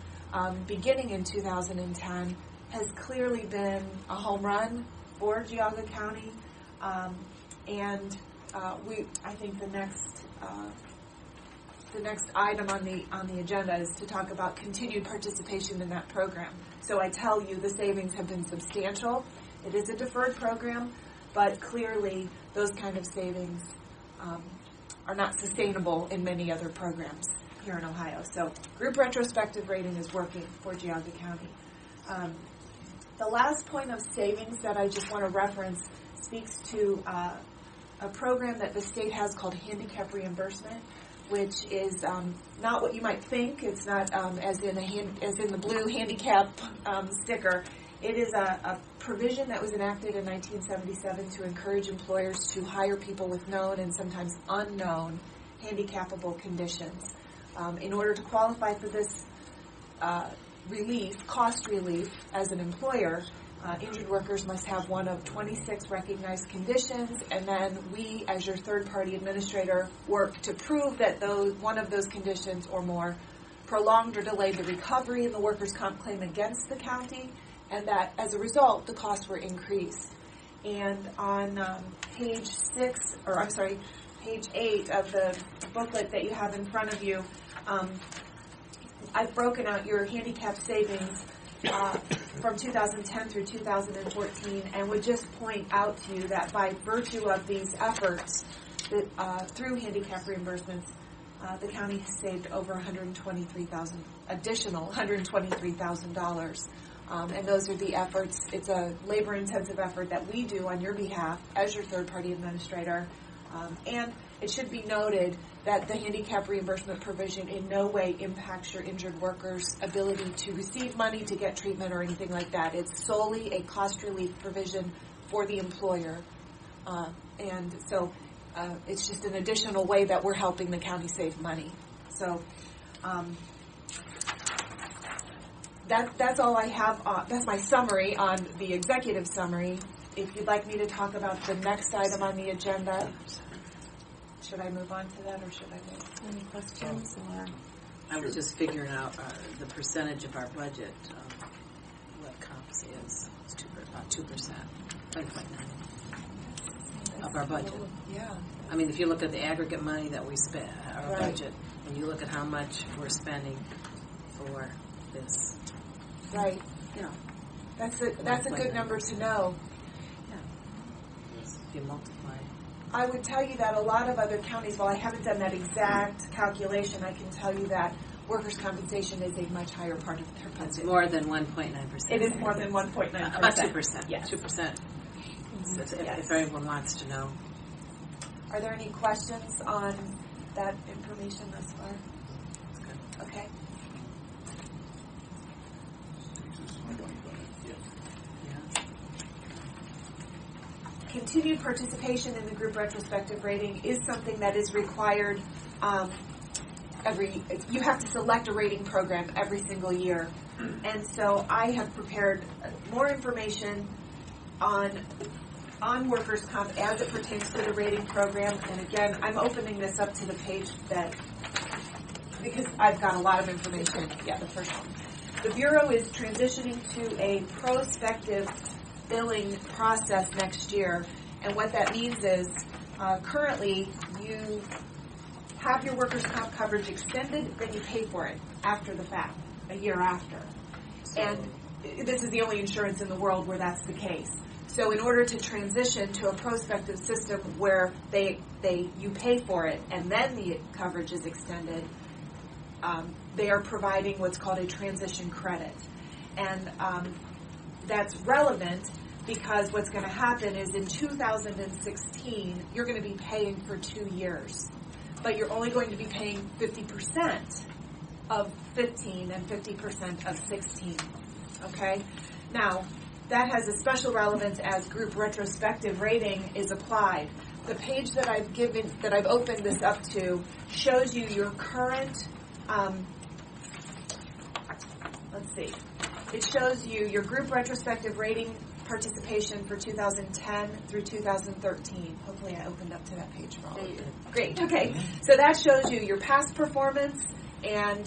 beginning in 2010, has clearly been a home run for Geauga County. And I think the next item on the agenda is to talk about continued participation in that program. So I tell you the savings have been substantial. It is a deferred program, but clearly those kind of savings are not sustainable in many other programs here in Ohio. So Group Retrospective Rating is working for Geauga County. The last point of savings that I just want to reference speaks to a program that the state has called handicap reimbursement, which is not what you might think. It's not as in the blue handicap sticker. It is a provision that was enacted in 1977 to encourage employers to hire people with known and sometimes unknown handicapable conditions. In order to qualify for this cost relief as an employer, injured workers must have one of 26 recognized conditions, and then we, as your third-party administrator, work to prove that one of those conditions or more prolonged or delayed the recovery in the workers' comp claim against the county, and that, as a result, the costs were increased. And on page 8 of the booklet that you have in front of you, I've broken out your handicap savings from 2010 through 2014, and would just point out to you that by virtue of these efforts through handicap reimbursements, the county has saved over additional $123,000. And those are the efforts. It's a labor-intensive effort that we do on your behalf as your third-party administrator. And it should be noted that the handicap reimbursement provision in no way impacts your injured workers' ability to receive money, to get treatment, or anything like that. It's solely a cost relief provision for the employer. And so it's just an additional way that we're helping the county save money. So that's all I have. That's my summary on the executive summary. If you'd like me to talk about the next item on the agenda, should I move on to that, or should I wait? Any questions? Or I was just figuring out the percentage of our budget what comps is. It's too early. about 2%, 1.9 of our budget. Yeah. I mean, if you look at the aggregate money that we spend, our Right. budget, and you look at how much we're spending for this, Right. you know, That's a good number to know. if you multiply. I would tell you that a lot of other counties, while I haven't done that exact calculation, I can tell you that workers' compensation is a much higher part of their budget. It's more than 1.9%. It is more than 1.9%. About 2%. Yes. 2%. If Yes. everyone wants to know. Are there any questions on that information thus far? Okay. Continued participation in the group retrospective rating is something that is required you have to select a rating program every single year. And so I have prepared more information on workers' comp as it pertains to the rating program. And again, I'm opening this up to the page because I've got a lot of information. Yeah, the first one. The Bureau is transitioning to a prospective billing process next year. And what that means is currently you have your workers' comp coverage extended, then you pay for it after the fact, a year after. And this is the only insurance in the world where that's the case. So in order to transition to a prospective system where you pay for it and then the coverage is extended, they are providing what's called a transition credit. And that's relevant because what's going to happen is in 2016, you're going to be paying for 2 years. But you're only going to be paying 50% of 15 and 50% of 16. Okay? Now, that has a special relevance as group retrospective rating is applied. The page that I've opened this up to shows you your current, let's see, it shows you your group retrospective rating participation for 2010 through 2013. Hopefully I opened up to that page for all of you. Great, okay. So that shows you your past performance and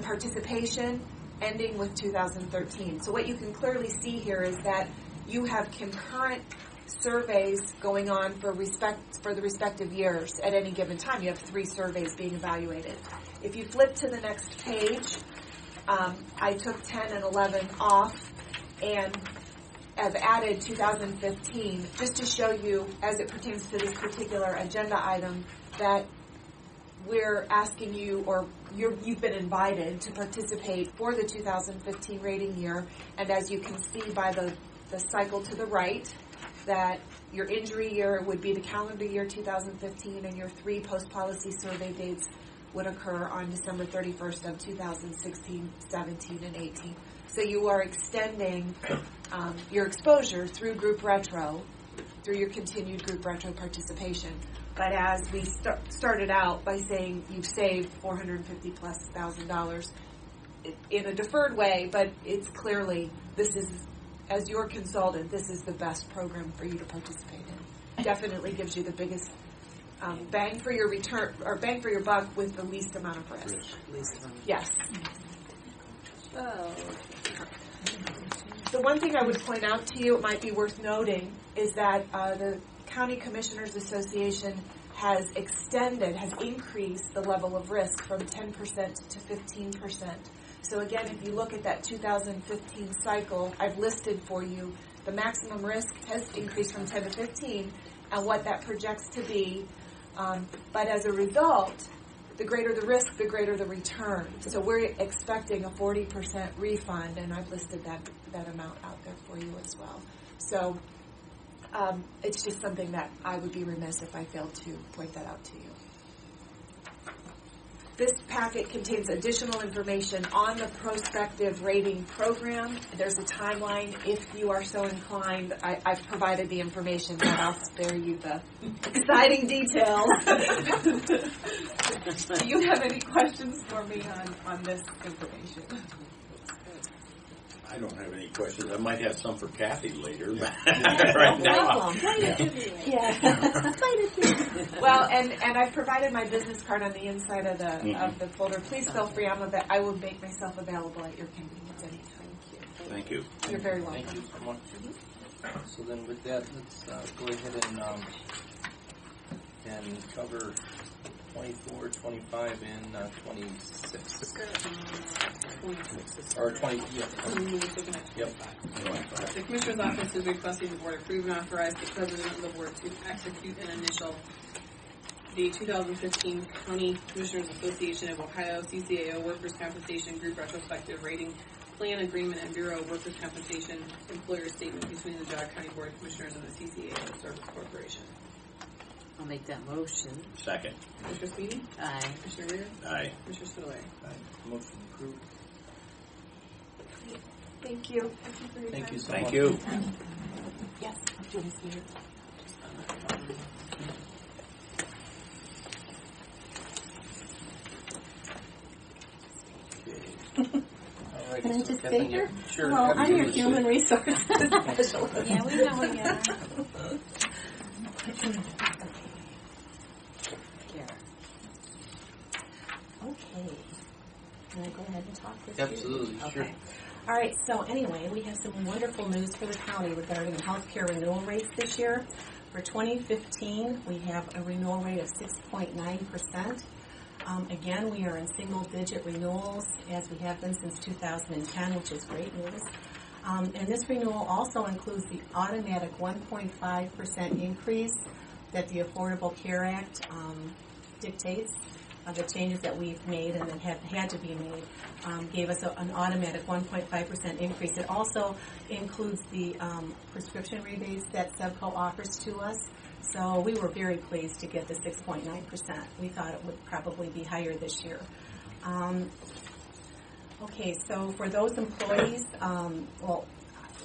participation ending with 2013. So what you can clearly see here is that you have concurrent surveys going on for the respective years at any given time. You have 3 surveys being evaluated. If you flip to the next page, I took 10 and 11 off and have added 2015 just to show you, as it pertains to this particular agenda item, that we're asking you, or you've been invited to participate for the 2015 rating year. And as you can see by the cycle to the right, that your injury year would be the calendar year 2015, and your 3 post-policy survey dates would occur on December 31st of 2016, 17, and 18. So you are extending your exposure through group retro, through your continued group retro participation. But as we started out by saying you've saved $450,000+ in a deferred way, but it's clearly, this is, as your consultant, this is the best program for you to participate in. Definitely gives you the biggest bang for your return, or bang for your buck with the least amount of risk. Yes. The one thing I would point out to you, it might be worth noting, is that the County Commissioners Association has increased the level of risk from 10% to 15%. So again, if you look at that 2015 cycle, I've listed for you the maximum risk has increased from 10 to 15 and what that projects to be. But as a result, the greater the risk, the greater the return. So we're expecting a 40% refund, and I've listed that amount out there for you as well. So it's just something that I would be remiss if I failed to point that out to you. This packet contains additional information on the prospective rating program. There's a timeline if you are so inclined. I've provided the information, but I'll spare you the exciting details. Do you have any questions for me on this information? I don't have any questions. I might have some for Kathy later. But right now. Well, and I've provided my business card on the inside of the folder. Please feel free. I will make myself available at your convenience anytime. Thank you. You're very welcome. Thank you so much. So then with that, let's go ahead and cover 24, 25, and 26. Or 20, yeah. Yep. The Commissioner's Office is requesting the Board approve and authorize the President of the Board to execute and initial the 2015 County Commissioners Association of Ohio CCAO Workers' Compensation Group Retrospective Rating Plan Agreement and Bureau of Workers' Compensation Employer Statement between the Geauga County Board of Commissioners and the CCAO Service Corporation. I'll make that motion. Second. Commissioner Sweeney? Aye. Commissioner Rea? Aye. Commissioner Spudler? Aye. Motion approved. Thank you. Thank you for your Thank time. you so Thank much. you. Yes, Julie Senior. Alrighty, Can I so just Kathleen, stay here? Sure. Well, I'm your absolutely. human resources specialist. Yeah, we know you are. Okay. Can I go ahead and talk with you? Absolutely, Okay. sure. All right, so anyway, we have some wonderful news for the county regarding healthcare renewal rates this year. For 2015, we have a renewal rate of 6.9%. Again, we are in single-digit renewals, as we have been since 2010, which is great news. And this renewal also includes the automatic 1.5% increase that the Affordable Care Act dictates. The changes that we've made and that have had to be made gave us an automatic 1.5% increase. It also includes the prescription rebates that SEVCO offers to us. So we were very pleased to get the 6.9%. We thought it would probably be higher this year. Okay, so for those employees, well,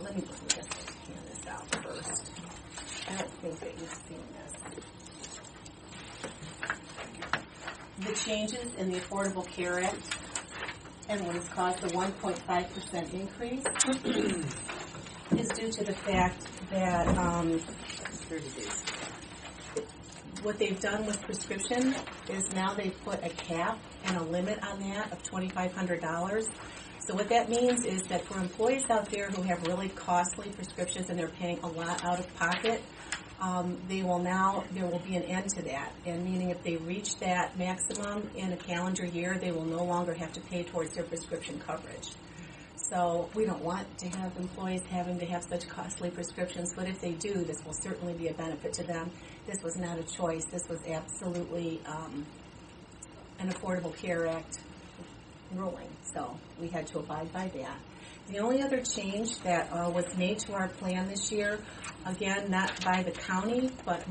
let me just hand this out first. I don't think that you've seen this. The changes in the Affordable Care Act and what has caused the 1.5% increase is due to the fact that 30 days. what they've done with prescription is now they've put a cap and a limit on that of $2,500. So what that means is that for employees out there who have really costly prescriptions and they're paying a lot out of pocket, there will be an end to that. And meaning if they reach that maximum in a calendar year, they will no longer have to pay towards their prescription coverage. So we don't want to have employees having to have such costly prescriptions, but if they do, this will certainly be a benefit to them. This was not a choice. This was absolutely an Affordable Care Act ruling. So we had to abide by that. The only other change that was made to our plan this year, again, not by the county, but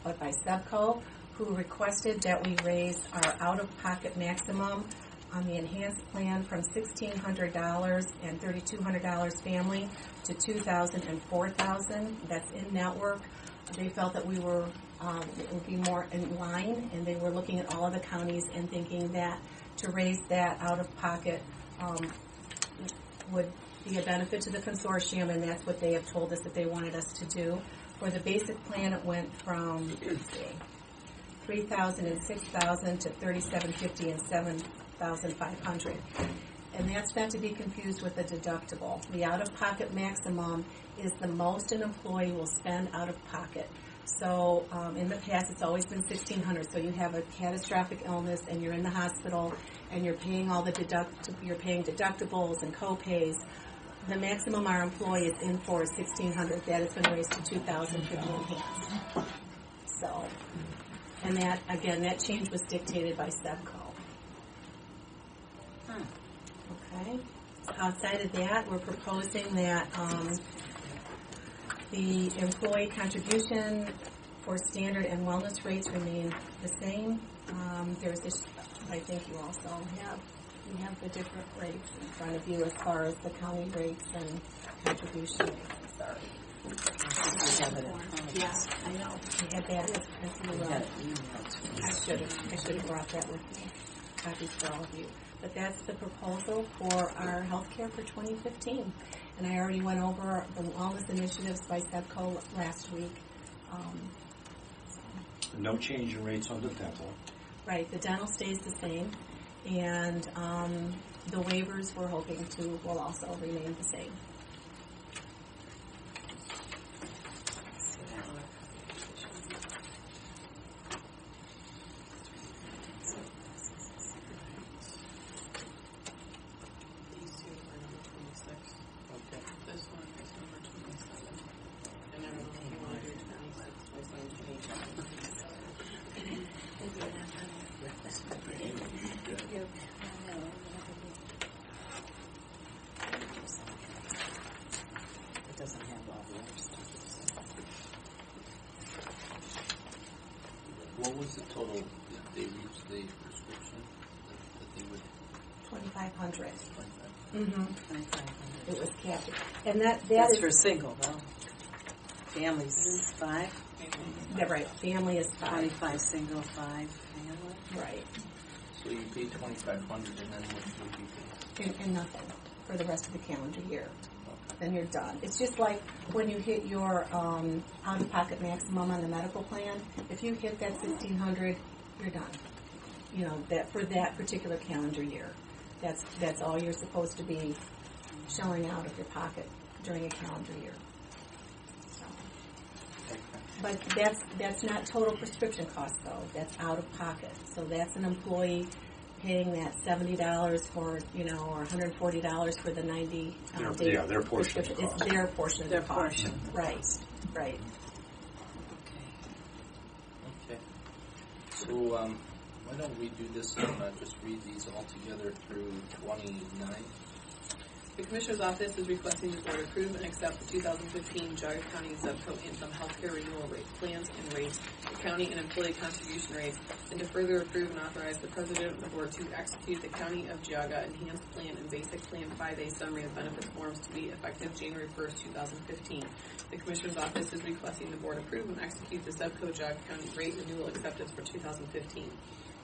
by SEVCO, who requested that we raise our out-of-pocket maximum on the enhanced plan from $1,600 and $3,200 family to $2,000 and $4,000. That's in network. They felt that it would be more in line, and they were looking at all of the counties and thinking that to raise that out-of-pocket would be a benefit to the consortium, and that's what they have told us that they wanted us to do. For the basic plan, it went from $3,000 and $6,000 to $3,750 and $7,500. And that's not to be confused with the deductible. The out-of-pocket maximum is the most an employee will spend out of pocket. So in the past, it's always been $1,600. So you have a catastrophic illness, and you're in the hospital, and you're paying all the deductibles and co-pays. The maximum our employee is in for is $1,600. That has been raised to $2,000 for the enhanced. So, and that again, that change was dictated by SEVCO. Okay. Outside of that, we're proposing that the employee contribution for standard and wellness rates remain the same. There's this, I think you also have the different rates in front of you as far as the county rates and contribution rates. I'm sorry. Yeah, I know. We had that. I should have brought that with me. Copies for all of you. But that's the proposal for our health care for 2015. And I already went over the wellness initiatives by SEVCO last week. No change in rates on the dental. Right, the dental stays the same. And the waivers we're hoping to will also remain the same. What was the total if they reached the prescription that they would? 2,500. 2,500. It was capped, and that's for single though. Families is 5. Yeah, right. Family is 5. 25 single, 5 family. Right. So you pay 2,500, and then what would you pay? And nothing for the rest of the calendar year. Then you're done. It's just like when you hit your out-of-pocket maximum on the medical plan. If you hit that 1,600, you're done. You know, that for that particular calendar year. That's all you're supposed to be shelling out of your pocket during a calendar year. So. But that's not total prescription cost though. That's out of pocket. So that's an employee paying that $70 for, or $140 for the 90 day their portion of the cost. It's their portion of the cost. Portion. Right. Okay. So why don't we do this and just read these all together through 29? The Commissioner's Office is requesting the Board approve and accept the 2015 Geauga County Zebco Income Healthcare Renewal Rate Plans and Rates, the County and Employee Contribution Rates, and to further approve and authorize the President of the Board to execute the County of Geauga Enhanced Plan and Basic Plan 5A Summary of Benefits Forms to be effective January 1st, 2015. The Commissioner's Office is requesting the Board approve and execute the Zebco Geauga County Rate Renewal Acceptance for 2015.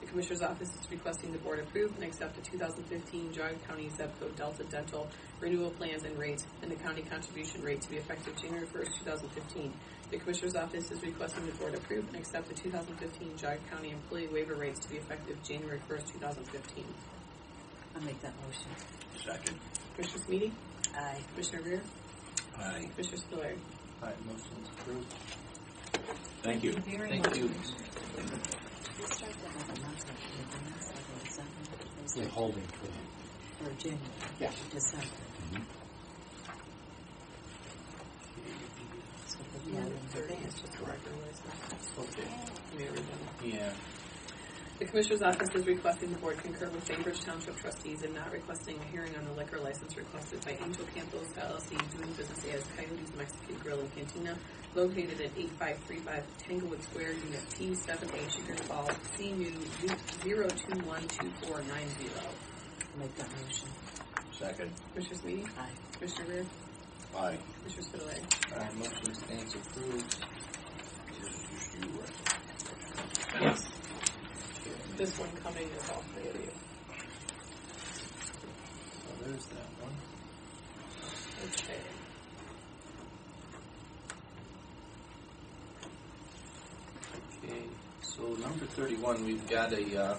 The Commissioner's Office is requesting the Board approve and accept the 2015 Geauga County Zebco Delta Dental Renewal Plans and Rates and the County Contribution Rate to be effective January 1st, 2015. The Commissioner's Office is requesting the Board approve and accept the 2015 Geauga County Employee Waiver Rates to be effective January 1st, 2015. I'll make that motion. Second. Commissioner Smeedy? Aye. Commissioner Rea? Aye. Commissioner Spillier? Aye, motion is approved. Thank you. Thank you. We're holding for January. Yeah. December. Yeah. The Commissioner's Office is requesting the Board concur with Bainbridge Township trustees and not requesting a hearing on the liquor license requested by Angel Campos LLC doing business as Coyotes Mexican Grill and Cantina, located at 8535 Tanglewood Square, Unit T7A, Sugar Falls, CMU 0212490. Make that motion. Second. Commissioner Smeedy? Aye. Commissioner Rea? Aye. Commissioner Spillier? Aye, motion stands approved. This is just you, right? Yes. This one coming is all three of you. So there's that one. Okay. Okay, so number 31, we've got a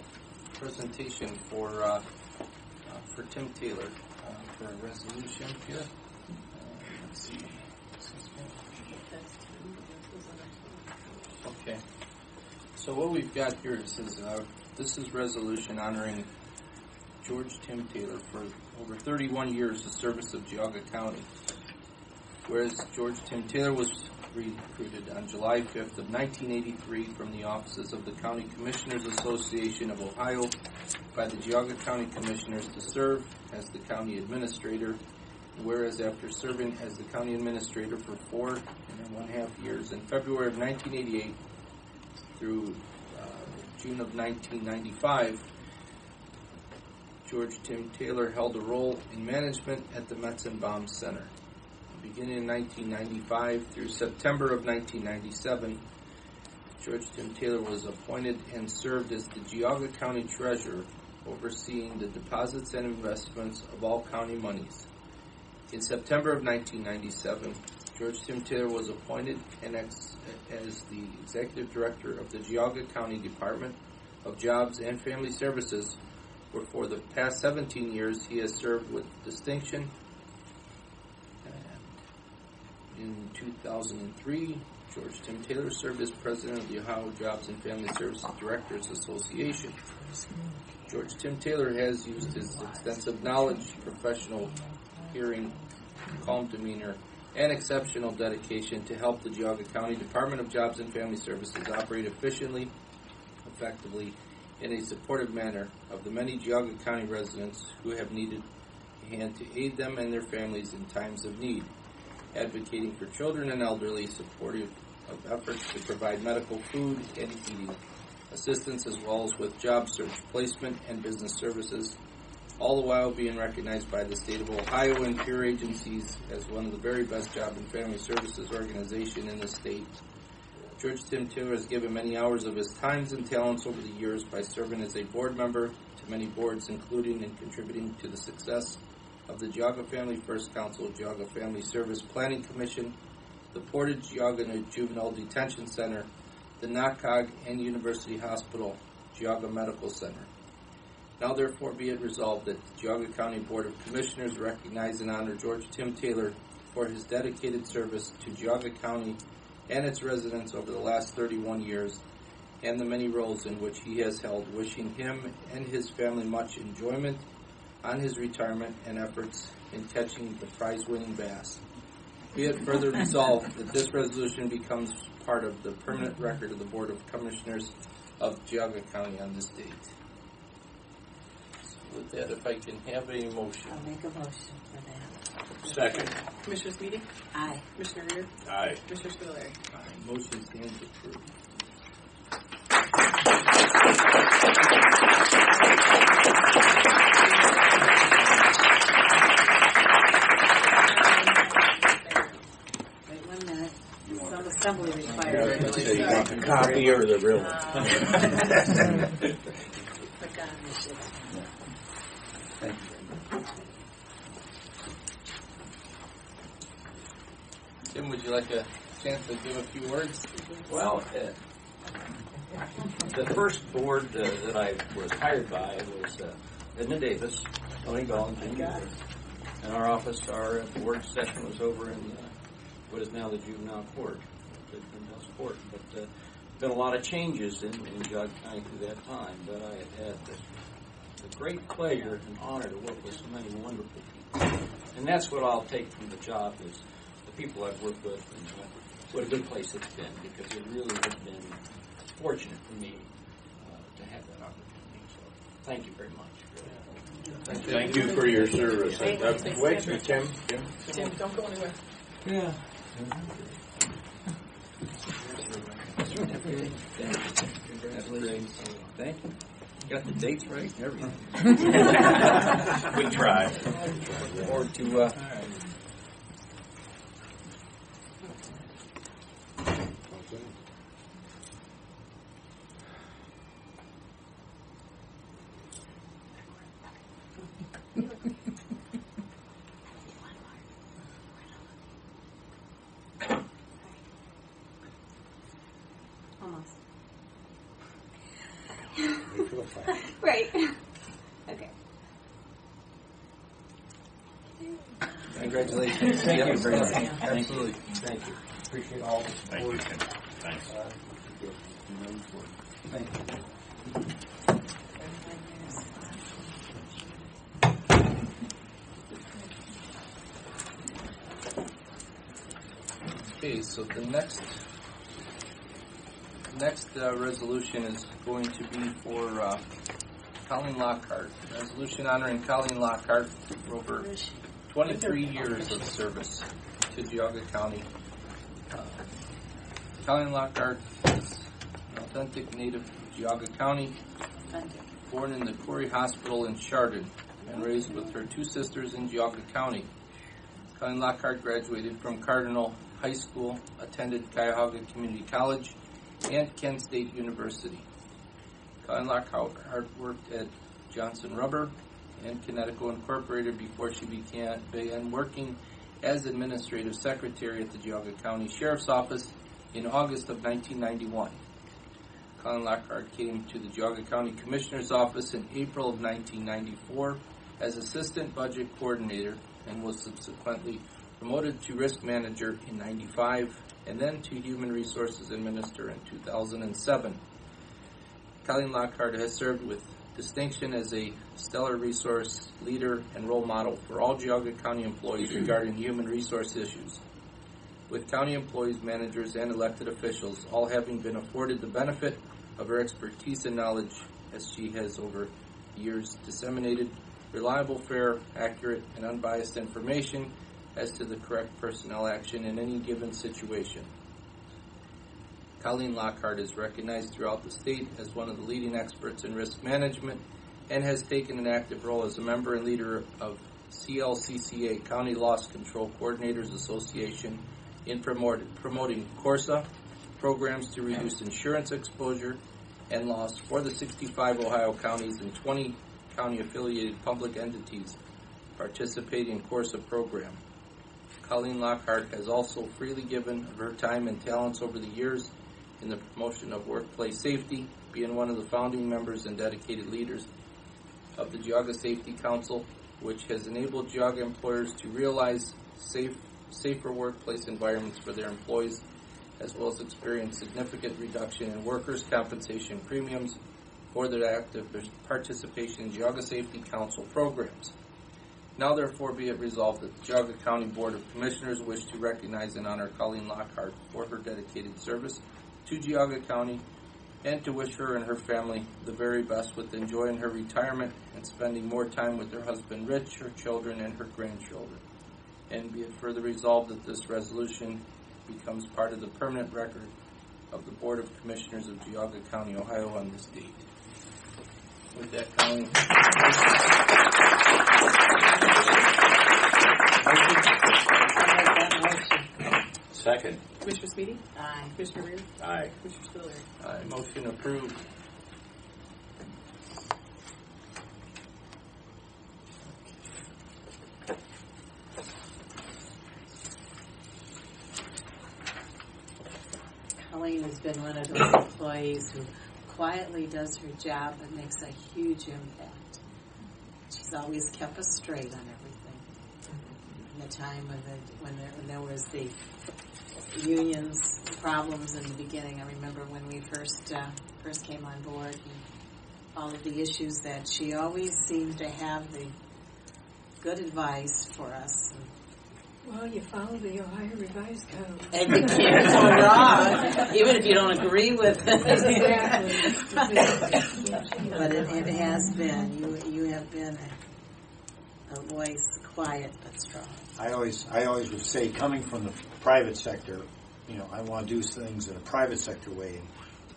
presentation for Tim Taylor for a resolution here. Let's see. Okay. So what we've got here is this is resolution honoring George Tim Taylor for over 31 years of service of Geauga County. Whereas George Tim Taylor was recruited on July 5th of 1983 from the offices of the County Commissioners Association of Ohio by the Geauga County Commissioners to serve as the county administrator. Whereas after serving as the county administrator for 4.5 years, in February of 1988 through June of 1995, George Tim Taylor held a role in management at the Metzenbaum Center. Beginning in 1995 through September of 1997, George Tim Taylor was appointed and served as the Geauga County Treasurer, overseeing the deposits and investments of all county monies. In September of 1997, George Tim Taylor was appointed as the Executive Director of the Geauga County Department of Jobs and Family Services, where for the past 17 years he has served with distinction. And in 2003, George Tim Taylor served as president of the Ohio Jobs and Family Services Directors Association. George Tim Taylor has used his extensive knowledge, professional hearing, calm demeanor, and exceptional dedication to help the Geauga County Department of Jobs and Family Services operate efficiently, effectively, in a supportive manner of the many Geauga County residents who have needed a hand to aid them and their families in times of need, advocating for children and elderly, supportive of efforts to provide medical, food, and heating assistance, as well as with job search, placement, and business services, all the while being recognized by the state of Ohio and peer agencies as one of the very best job and family services organization in the state. George Tim Taylor has given many hours of his times and talents over the years by serving as a board member to many boards, including and contributing to the success of the Geauga Family First Council, Geauga Family Service Planning Commission, the Portage Geauga Juvenile Detention Center, the NACOG and University Hospital, Geauga Medical Center. Now therefore be it resolved that the Geauga County Board of Commissioners recognize and honor George Tim Taylor for his dedicated service to Geauga County and its residents over the last 31 years and the many roles in which he has held, wishing him and his family much enjoyment on his retirement and efforts in catching the prize-winning bass. Be it further resolved that this resolution becomes part of the permanent record of the Board of Commissioners of Geauga County on this date. So with that, if I can have a motion. I'll make a motion for that. Second. Commissioner Smeedy? Aye. Commissioner Reer? Aye. Commissioner Spudler? Aye. Motion stands approved. Wait 1 minute. Some assembly required. You want the copy or the real one? Forgot this shit. Thank you. Tim, would you like a chance to give a few words? Well, the first board that I was hired by was Edna Davis, Tony Gall, and Jimmy Wood. And our office, our board session was over in what is now the juvenile court, But been a lot of changes in Geauga County through that time. But I had had the great pleasure and honor to work with so many wonderful people. And that's what I'll take from the job is the people I've worked with and what a good place it's been, because it really has been fortunate for me to have that opportunity. So thank you very much. Thank you for your service. Wait, Tim. Tim, don't go anywhere. Yeah. Congratulations. Thank you. Got the dates right and everything. We tried. Forward to Almost. Right. Okay. Congratulations. Thank you very much. Absolutely. Thank you. Appreciate all the support. Thank you, Tim. Thanks. Thank you. Okay, so the next resolution is going to be for Colleen Lockhart. Resolution honoring Colleen Lockhart for over 23 years of service to Geauga County. Colleen Lockhart is an authentic native of Geauga County, born in the Quarry Hospital in Chardon, and raised with her two sisters in Geauga County. Colleen Lockhart graduated from Cardinal High School, attended Cuyahoga Community College, and Kent State University. Colleen Lockhart worked at Johnson Rubber and Connecticut Incorporated before she began working as administrative secretary at the Geauga County Sheriff's Office in August of 1991. Colin Lockhart came to the Geauga County Commissioner's Office in April of 1994 as Assistant Budget Coordinator and was subsequently promoted to Risk Manager in 95 and then to Human Resources Administrator in 2007. Colleen Lockhart has served with distinction as a stellar resource leader and role model for all Geauga County employees regarding human resource issues, with county employees, managers, and elected officials all having been afforded the benefit of her expertise and knowledge as she has over years disseminated reliable, fair, accurate, and unbiased information as to the correct personnel action in any given situation. Colleen Lockhart is recognized throughout the state as one of the leading experts in risk management and has taken an active role as a member and leader of CLCCA, County Loss Control Coordinators Association, in promoting CORSA programs to reduce insurance exposure and loss for the 65 Ohio counties and 20 county-affiliated public entities participating in CORSA program. Colleen Lockhart has also freely given of her time and talents over the years in the promotion of workplace safety, being one of the founding members and dedicated leaders of the Geauga Safety Council, which has enabled Geauga employers to realize safer workplace environments for their employees, as well as experience significant reduction in workers' compensation premiums for their active participation in Geauga Safety Council programs. Now therefore be it resolved that the Geauga County Board of Commissioners wish to recognize and honor Colleen Lockhart for her dedicated service to Geauga County and to wish her and her family the very best with enjoying her retirement and spending more time with her husband Rich, her children, and her grandchildren. And be it further resolved that this resolution becomes part of the permanent record of the Board of Commissioners of Geauga County, Ohio on this date. With that, Colleen. Second. Commissioner Sweetie? Aye. Commissioner Rea? Aye. Commissioner Spiller? Aye. Motion approved. Colleen has been one of those employees who quietly does her job but makes a huge impact. She's always kept us straight on everything. In the time when there was the unions problems in the beginning, I remember when we first came on board and all of the issues that she always seemed to have the good advice for us. Well, you follow the Ohio Revised Code. And you can't go wrong, even if you don't agree with it. Exactly. But it has been. You have been a voice, quiet but strong. I always would say, coming from the private sector, I want to do things in a private sector way. And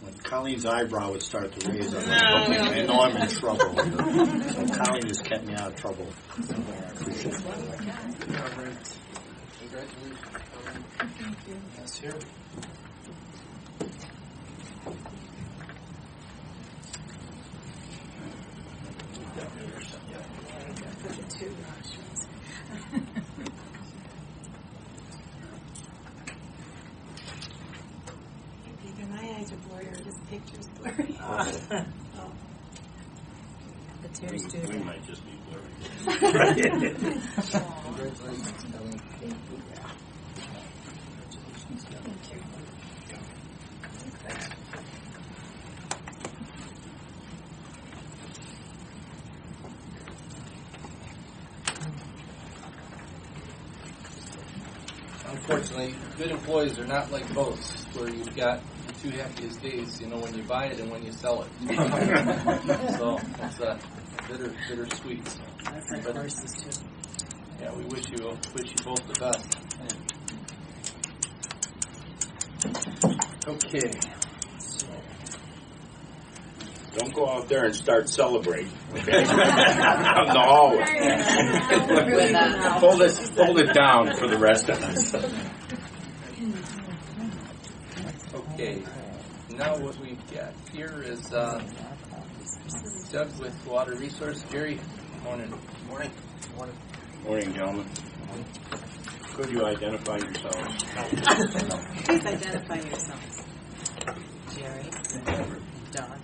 when Colleen's eyebrow would start to raise, I'm like, okay, I know I'm in trouble. So Colleen has kept me out of trouble. I appreciate it. All right. Congratulations. Thank you. Yes, here. Either my eyes are blurry or this picture's blurry. Oh. The tears do. We might just be blurry. Congratulations, Colleen. Thank you. Unfortunately, good employees are not like boats, where you've got the two happiest days, when you buy it and when you sell it. So it's bittersweet. That's like horses too. Yeah, we wish you both the best. Okay. So. Don't go out there and start celebrating. Okay? Out in the hallway. Hold it down for the rest of us. Okay. Now what we've got here is Doug with Water Resource. Jerry, morning. Morning. Morning. Morning, gentlemen. Could you identify yourselves? Please identify yourselves. Jerry. Doug.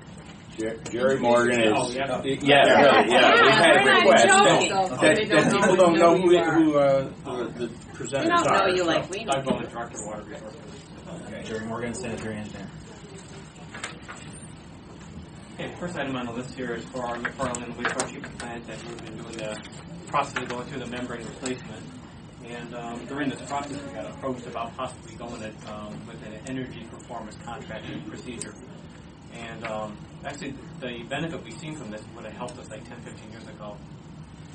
Jerry Morgan is. Oh, yeah. Really, yeah. We've had requests that people don't know who the presenters We don't know are. you like we know. Doug Bowman, Director of Water Resources. Jerry Morgan, sanitary engineer. Okay, the first item on the list here is for our McFarland wastewater treatment plant that we've been doing the process of going through the membrane replacement. And during this process, we got approached about possibly going with an energy performance contracting procedure. And actually, the benefit we've seen from this would have helped us like 10, 15 years ago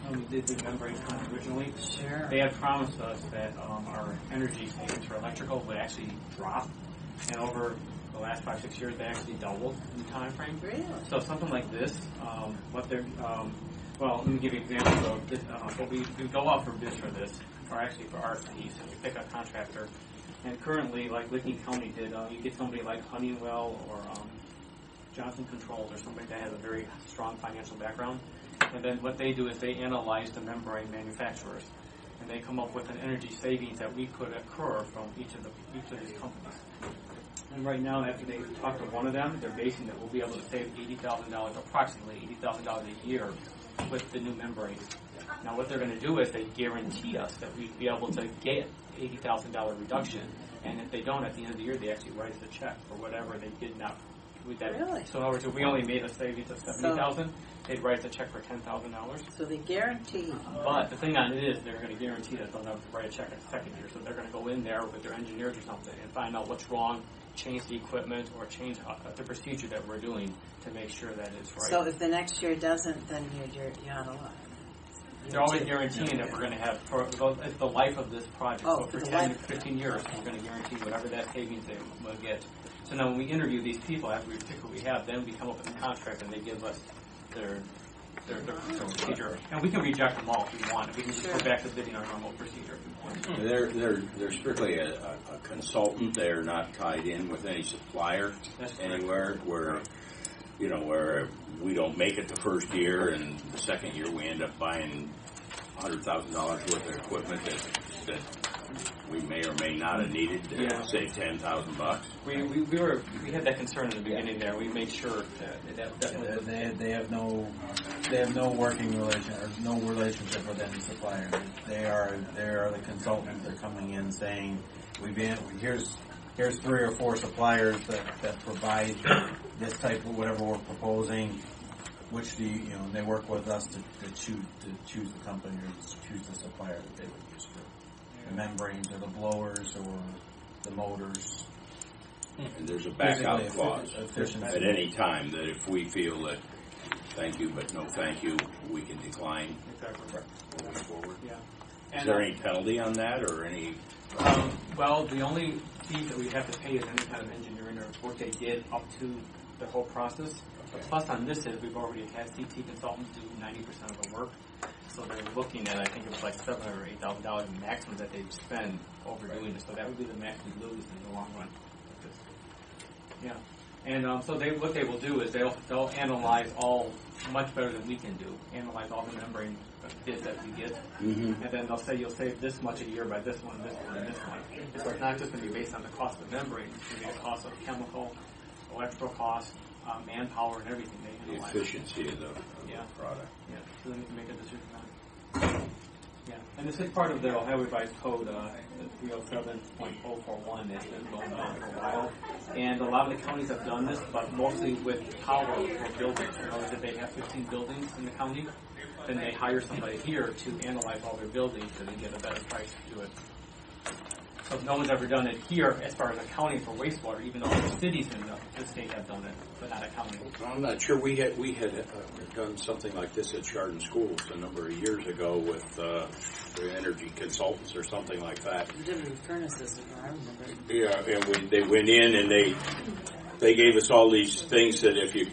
when we did the membrane contract originally. Sure. They had promised us that our energy savings for electrical would actually drop. And over the last 5, 6 years, they actually doubled in the time frame. Really? So something like this, what they're, well, let me give you an example of this. But we go out for bids for this, or actually for RFPs, so we pick a contractor. And currently, like Licking County did, you get somebody like Honeywell or Johnson Controls or somebody that has a very strong financial background. And then what they do is they analyze the membrane manufacturers, and they come up with an energy savings that we could occur from each of these companies. And right now, after they talk to one of them, they're basing that we'll be able to save $80,000, approximately $80,000 a year with the new membranes. Now, what they're going to do is they guarantee us that we'd be able to get $80,000 reduction, and if they don't, at the end of the year, they actually write us a check for whatever they did not. Really? So in other words, if we only made a savings of $70,000, they'd write us a check for $10,000. So they guarantee. But the thing on it is, they're going to guarantee that they'll never write a check in the second year. So they're going to go in there with their engineers or something and find out what's wrong, change the equipment, or change the procedure that we're doing to make sure that it's right. So if the next year doesn't, then you're out of luck. They're always guaranteeing that we're going to have, it's the life of this project. Oh, so for 10 to 15 years, we're going to guarantee whatever that savings they will get. So now when we interview these people, after we pick what we have, then we come up with a contract and they give us their procedure. And we can reject them all if we want. We can just go back to bidding our normal procedure if we want. They're strictly a consultant. They're not tied in with any supplier anywhere where we don't make it the first year, and the second year we end up buying $100,000 worth of equipment that we may or may not have needed to save $10,000. We had that concern in the beginning there. We made sure that they have no working relation or no relationship with any supplier. They are the consultant. They're coming in saying here's 3 or 4 suppliers that provide this type of whatever we're proposing. Which they work with us to choose the company or choose the supplier that they would use for the membranes or the blowers or the motors. And there's a backup clause at any time that if we feel that thank you but no thank you, we can decline moving forward. Yeah. Is there any penalty on that or any? Well, the only fee that we have to pay is any kind of engineering or work they did up to the whole process. The plus on this is we've already had CT consultants do 90% of the work, so they're looking at, I think it was like $7,000 or $8,000 maximum that they'd spend overdoing this. So that would be the max we lose in the long run. Yeah, and so what they will do is they'll analyze all much better than we can do. Analyze all the membrane bids that we get, and then they'll say you'll save this much a year by this one, this one, and this one. So it's not just going to be based on the cost of membrane; it's going to be the cost of chemical, electrical cost, manpower, and everything. They the efficiency of the product. Yeah, so then we can make a decision on it. Yeah, and this is part of the Ohio Revised Code, 307.041 that's been going on for a while. And a lot of the counties have done this, but mostly with power for buildings. In other words, if they have 15 buildings in the county, then they hire somebody here to analyze all their buildings and then get a better price to do it. So no one's ever done it here as far as accounting for wastewater, even though the cities in the state have done it, but not accounting. I'm not sure. We had done something like this at Chardon Schools a number of years ago with the energy consultants or something like that. You did it with furnaces, I remember. Yeah, and they went in and they gave us all these things that if you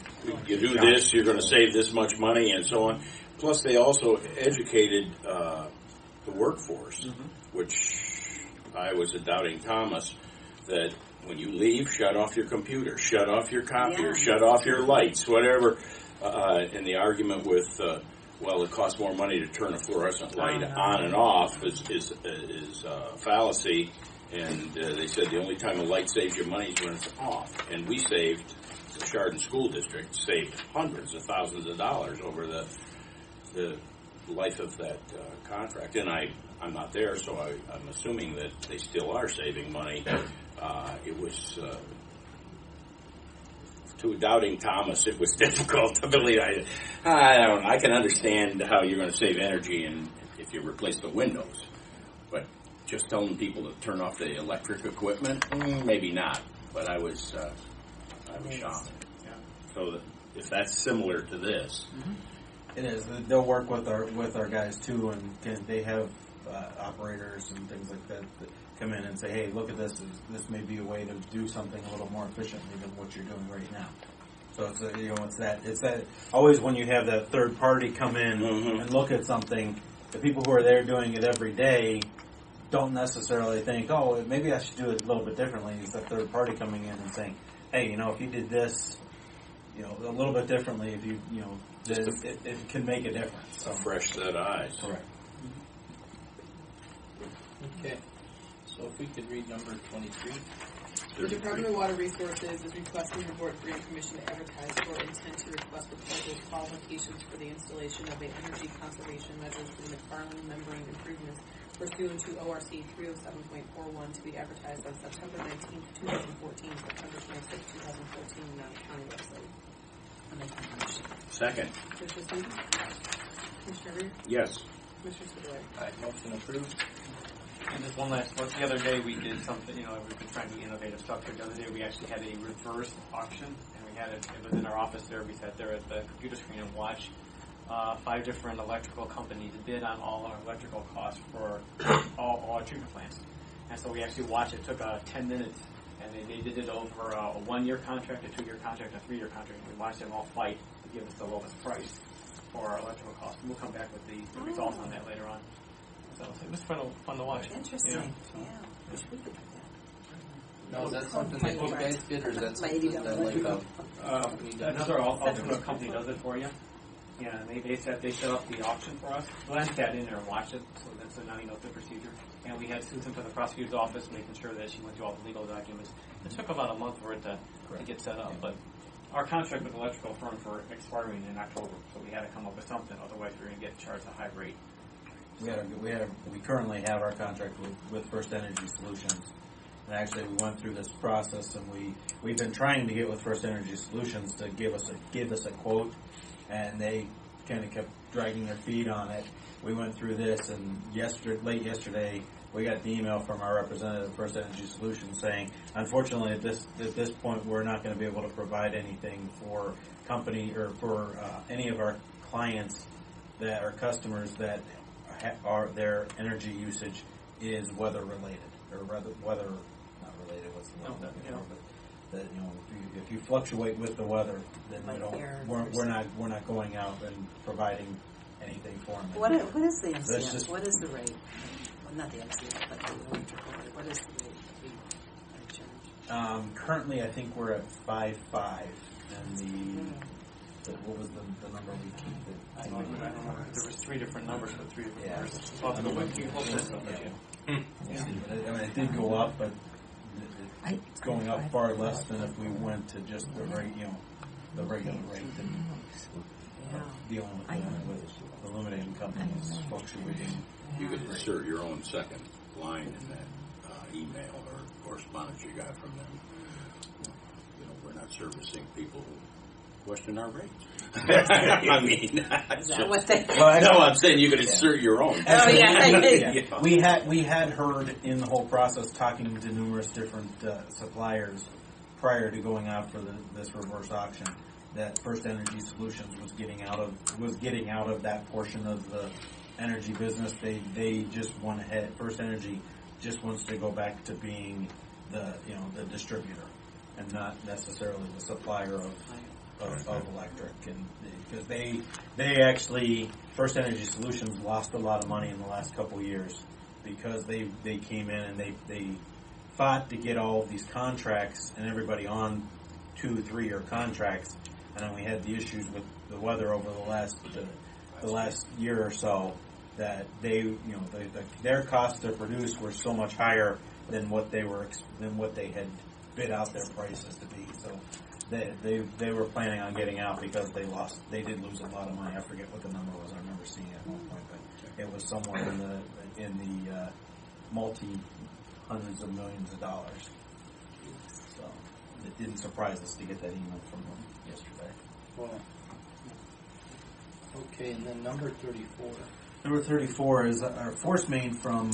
do this, you're going to save this much money and so on. Plus, they also educated the workforce, which I was a doubting Thomas, that when you leave, shut off your computer, shut off your copier, shut off your lights, whatever. And the argument with, well, it costs more money to turn a fluorescent light on and off is fallacy. And they said the only time a light saves you money is when it's off. And we saved the Chardon School District saved hundreds of thousands of dollars over the life of that contract. And I'm not there, so I'm assuming that they still are saving money. It was, to doubting Thomas, it was difficult to believe. I don't know. I can understand how you're going to save energy if you replace the windows. But just telling people to turn off the electric equipment, maybe not. But I was shocked. Yeah. So if that's similar to this, It is. They'll work with our guys too, and they have operators and things like that come in and say, "Hey, look at this. This may be a way to do something a little more efficiently than what you're doing right now." So it's that. Always when you have that third party come in and look at something, the people who are there doing it every day don't necessarily think, "Oh, maybe I should do it a little bit differently." It's that third party coming in and saying, "Hey, if you did this, a little bit differently, if you it can make a difference." So fresh set eyes. Correct. Okay. So if we could read number 23. The Department of Water Resources is requesting the Board grant permission to advertise for intent to request proposals qualifications for the installation of the energy conservation measures for the McFarland membrane improvements pursuant to ORC 307.41 to be advertised on September 19th, 2014, September 26th, 2014 on the county website. Second. Commissioner Stevens? Commissioner Reer? Yes. Commissioner Spudler? Aye. Motion approved. And just one last look. The other day we did something, we've been trying to be innovative structure. The other day we actually had a reverse auction, and we had it was in our office there. We sat there at the computer screen and watched 5 different electrical companies bid on all our electrical costs for all our treatment plants. And so we actually watched it. It took 10 minutes, and they did it over a 1-year contract, a 2-year contract, a 3-year contract. We watched them all fight to give us the lowest price for our electrical costs. And we'll come back with the results on that later on. So it was fun to watch. Interesting. Yeah. Wish we could do that. Now, is that something that you guys did, or is that something that like a company does? Another alternate company does it for you. Yeah, and they set up the auction for us. Glenn sat in there and watched it, so now he knows the procedure. And we had Susan from the prosecutor's office making sure that she went through all the legal documents. It took about a month for it to get set up, but our contract with the electrical firms were expiring in October, so we had to come up with something. Otherwise, we were going to get charged a high rate. We currently have our contract with First Energy Solutions, and actually we went through this process, and we've been trying to get with First Energy Solutions to give us a quote, and they kind of kept dragging their feet on it. We went through this, and late yesterday we got the email from our representative of First Energy Solutions saying, unfortunately at this point we're not going to be able to provide anything for company or for any of our clients that are customers that their energy usage is weather related, or rather weather not related. What's the word? But if you fluctuate with the weather, then we're not going out and providing anything for them. What is the So MCF? What is the rate? Well, not the MCF, but the electrical rate. What is the rate we charge? Currently, I think we're at 5.5, and what was the number we keep? I don't know. There was 3 different numbers for 3 different years. Well, the whole system, it did go up, but it's going up far less than if we went to just the rate, the regular rate, and dealing with illuminating companies fluctuating. You could insert your own second line in that email or correspondence you got from them. We're not servicing people who question our rates. I mean, I'm saying you could insert your own. Oh yeah. We had heard in the whole process, talking to numerous different suppliers prior to going out for this reverse auction, that First Energy Solutions was getting out of that portion of the energy business. They just went ahead. First Energy just wants to go back to being the distributor and not necessarily the supplier of electric, and because they actually, First Energy Solutions lost a lot of money in the last couple of years because they came in and they fought to get all of these contracts and everybody on 2-3-year contracts, and then we had the issues with the weather over the last year or so that their costs to produce were so much higher than what they had bid out their prices to be. So they were planning on getting out because they did lose a lot of money. I forget what the number was. I remember seeing it at one point, but it was somewhere in the multi hundreds of millions of dollars. So it didn't surprise us to get that email from them yesterday. Well, okay, and then number 34. Number 34 is our force main from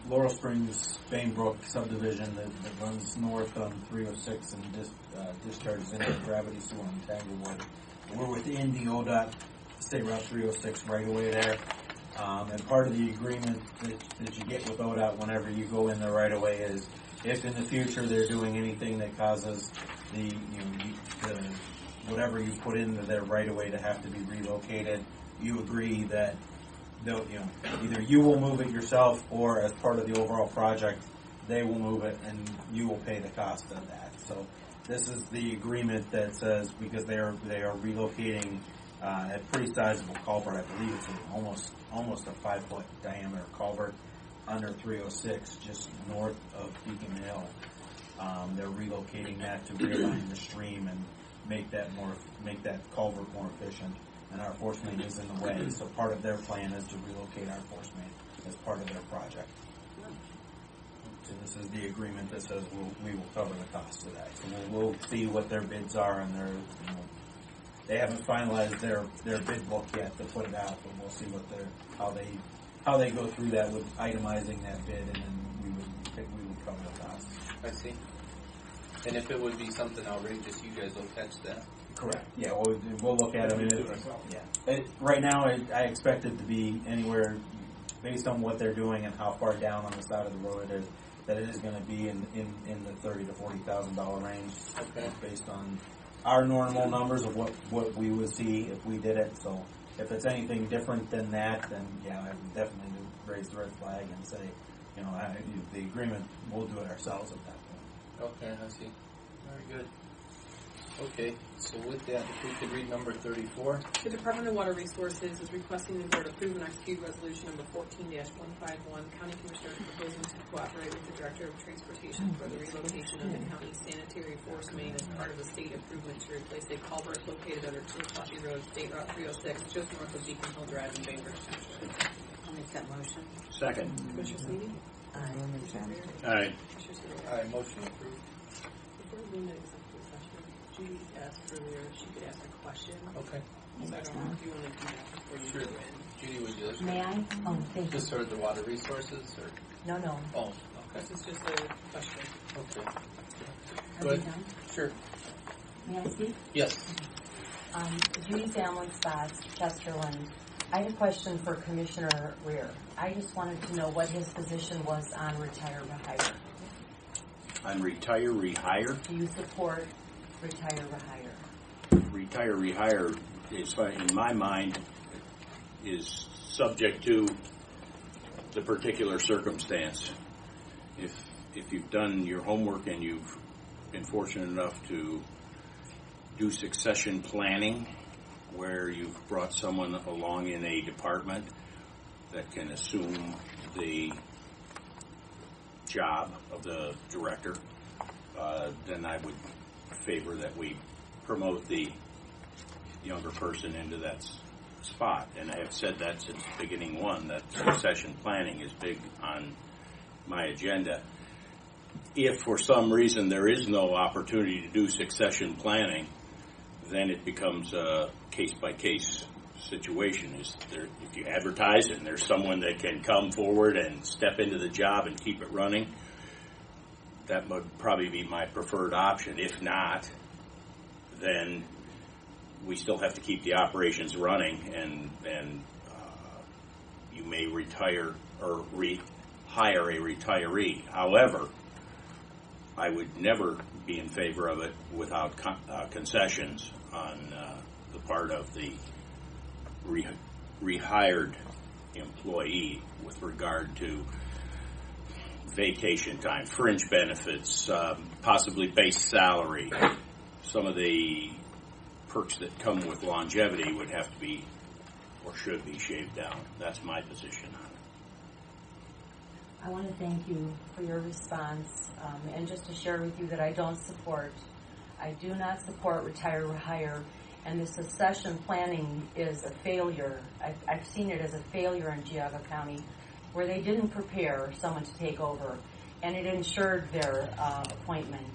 Laurel Springs Bainbrook subdivision that runs north on 306 and discharges into the gravity sewer on Tanglewood. We're within the ODOT State Route 306 right away there. And part of the agreement that you get with ODOT whenever you go in the right of way is if in the future they're doing anything that causes the whatever you put into their right of way to have to be relocated, you agree that either you will move it yourself or as part of the overall project, they will move it and you will pay the cost of that. So this is the agreement that says because they are relocating a pretty sizable culvert. I believe it's almost a 5-foot diameter culvert under 306, just north of Beacon Hill. They're relocating that to realign the stream and make that culvert more efficient. And our force main is in the way, so part of their plan is to relocate our force main as part of their project. So this is the agreement that says we will cover the cost of that. So we'll see what their bids are, and they haven't finalized their bid book yet to put it out, but we'll see how they go through that with itemizing that bid, and then we would cover the cost. I see. And if it would be something outrageous, you guys will catch that. Correct. Yeah, we'll look at them. Right now, I expect it to be anywhere based on what they're doing and how far down on the side of the road it is. That it is going to be in the $30,000 to $40,000 range. Okay. Based on our normal numbers of what we would see if we did it. So if it's anything different than that, then yeah, I would definitely raise the red flag and say, the agreement, we'll do it ourselves at that point. Okay, I see. Very good. Okay, so with that, if we could read number 34. The Department of Water Resources is requesting the board approve and execute resolution number 14-151, County Commissioner proposing to cooperate with the Director of Transportation for the relocation of the county sanitary force main as part of the state improvement to replace a culvert located under Chillicothe Road, State Route 306, just north of Beacon Hill Drive in Bainbridge Township. I'll make that motion. Second. Commissioner Sweeney? Aye. Commissioner Rea? Aye. Commissioner Seaver? Aye, motion approved. Before we go into executive session, Judy asked earlier if she could ask a question. Okay. So I don't know if you want to do that before you Sure. go in. Judy, would you like to? May I? Oh, thank you. Just sort of the water resources, or? No. Oh, okay. This is just a question. Okay. Are Go we ahead. done? Sure. May I speak? Yes. Judy Samlin Spots, Chesterland. I have a question for Commissioner Rear. I just wanted to know what his position was on retire rehire. On retire rehire. Do you support retire rehire? Retire rehire is, in my mind, is subject to the particular circumstance. If you've done your homework and you've been fortunate enough to do succession planning, where you've brought someone along in a department that can assume the job of the director, then I would favor that we promote the younger person into that spot. And I have said that since beginning one, that succession planning is big on my agenda. If for some reason there is no opportunity to do succession planning, then it becomes a case-by-case situation. If you advertise and there's someone that can come forward and step into the job and keep it running, that would probably be my preferred option. If not, then we still have to keep the operations running, and you may retire or hire a retiree. However, I would never be in favor of it without concessions on the part of the rehired employee with regard to vacation time, fringe benefits, possibly base salary. Some of the perks that come with longevity would have to be or should be shaved down. That's my position on it. I want to thank you for your response, and just to share with you that I don't support I do not support retire or hire, and the succession planning is a failure. I've seen it as a failure in Geauga County, where they didn't prepare someone to take over, and it ensured their appointment.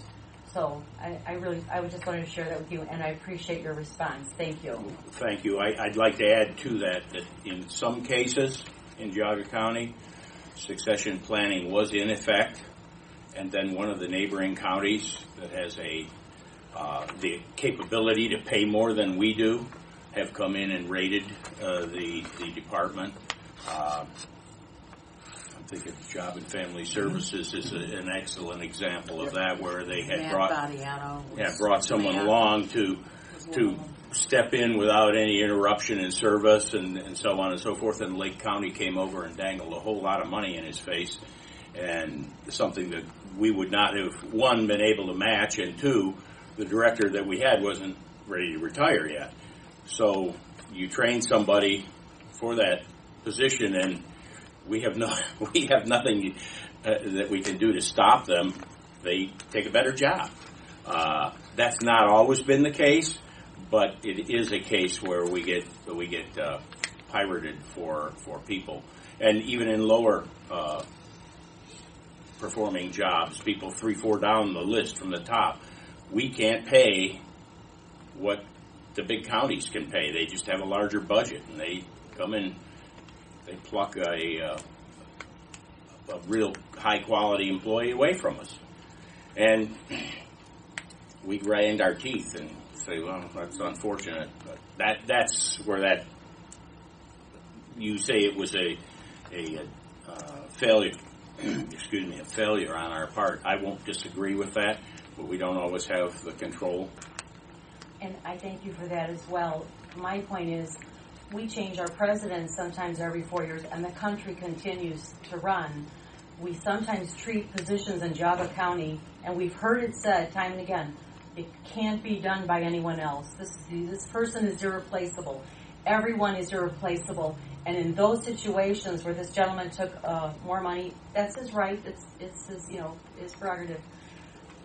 So I would just wanted to share that with you, and I appreciate your response. Thank you. Thank you. I'd like to add to that in some cases in Geauga County, succession planning was in effect, and then one of the neighboring counties that has the capability to pay more than we do have come in and raided the department. I'm thinking Job and Family Services is an excellent example of that, where they had brought someone along to step in without any interruption in service and so on and so forth, and Lake County came over and dangled a whole lot of money in his face, and something that we would not have, one, been able to match, and two, the director that we had wasn't ready to retire yet. So you train somebody for that position, and we have nothing that we can do to stop them. They take a better job. That's not always been the case, but it is a case where we get pirated for people, and even in lower performing jobs, people 3-4 down the list from the top, we can't pay what the big counties can pay. They just have a larger budget, and they come in, they pluck a real high quality employee away from us, and we grind our teeth and say, well, that's unfortunate. But that's where that, you say it was a failure. Excuse me, a failure on our part. I won't disagree with that, but we don't always have the control. And I thank you for that as well. My point is, we change our president sometimes every 4 years, and the country continues to run. We sometimes treat positions in Geauga County, and we've heard it said time and again, it can't be done by anyone else. This person is irreplaceable. Everyone is irreplaceable. And in those situations where this gentleman took more money, that's his right. It's his, his prerogative.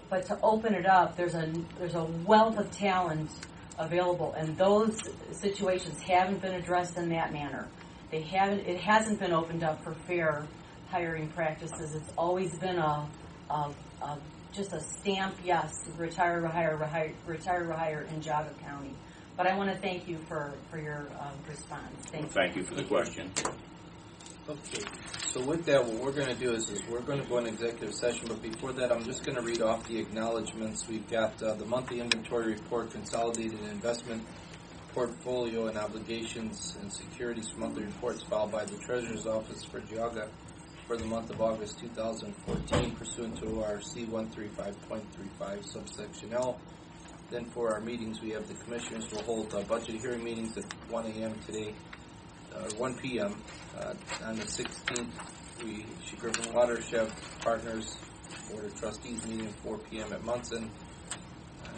But to open it up, there's a wealth of talent available, and those situations haven't been addressed in that manner. It hasn't been opened up for fair hiring practices. It's always been just a stamp, yes, retire or hire in Geauga County. But I want to thank you for your response. Thank you for the question. Okay, so with that, what we're going to do is we're going to go in executive session, but before that, I'm just going to read off the acknowledgments. We've got the monthly inventory report, consolidated investment portfolio and obligations and securities monthly reports filed by the Treasurer's Office for Geauga for the month of August 2014, pursuant to our C135.35 subsection L. Then for our meetings, we have the commissioners will hold budget hearing meetings at 1 a.m. today, 1 p.m. On the 16th, Griffin Watershed Partners Board of Trustees meeting at 4 p.m. at Munson.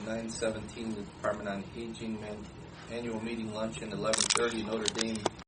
9/17, the Department on Aging annual meeting luncheon, 11:30, Notre Dame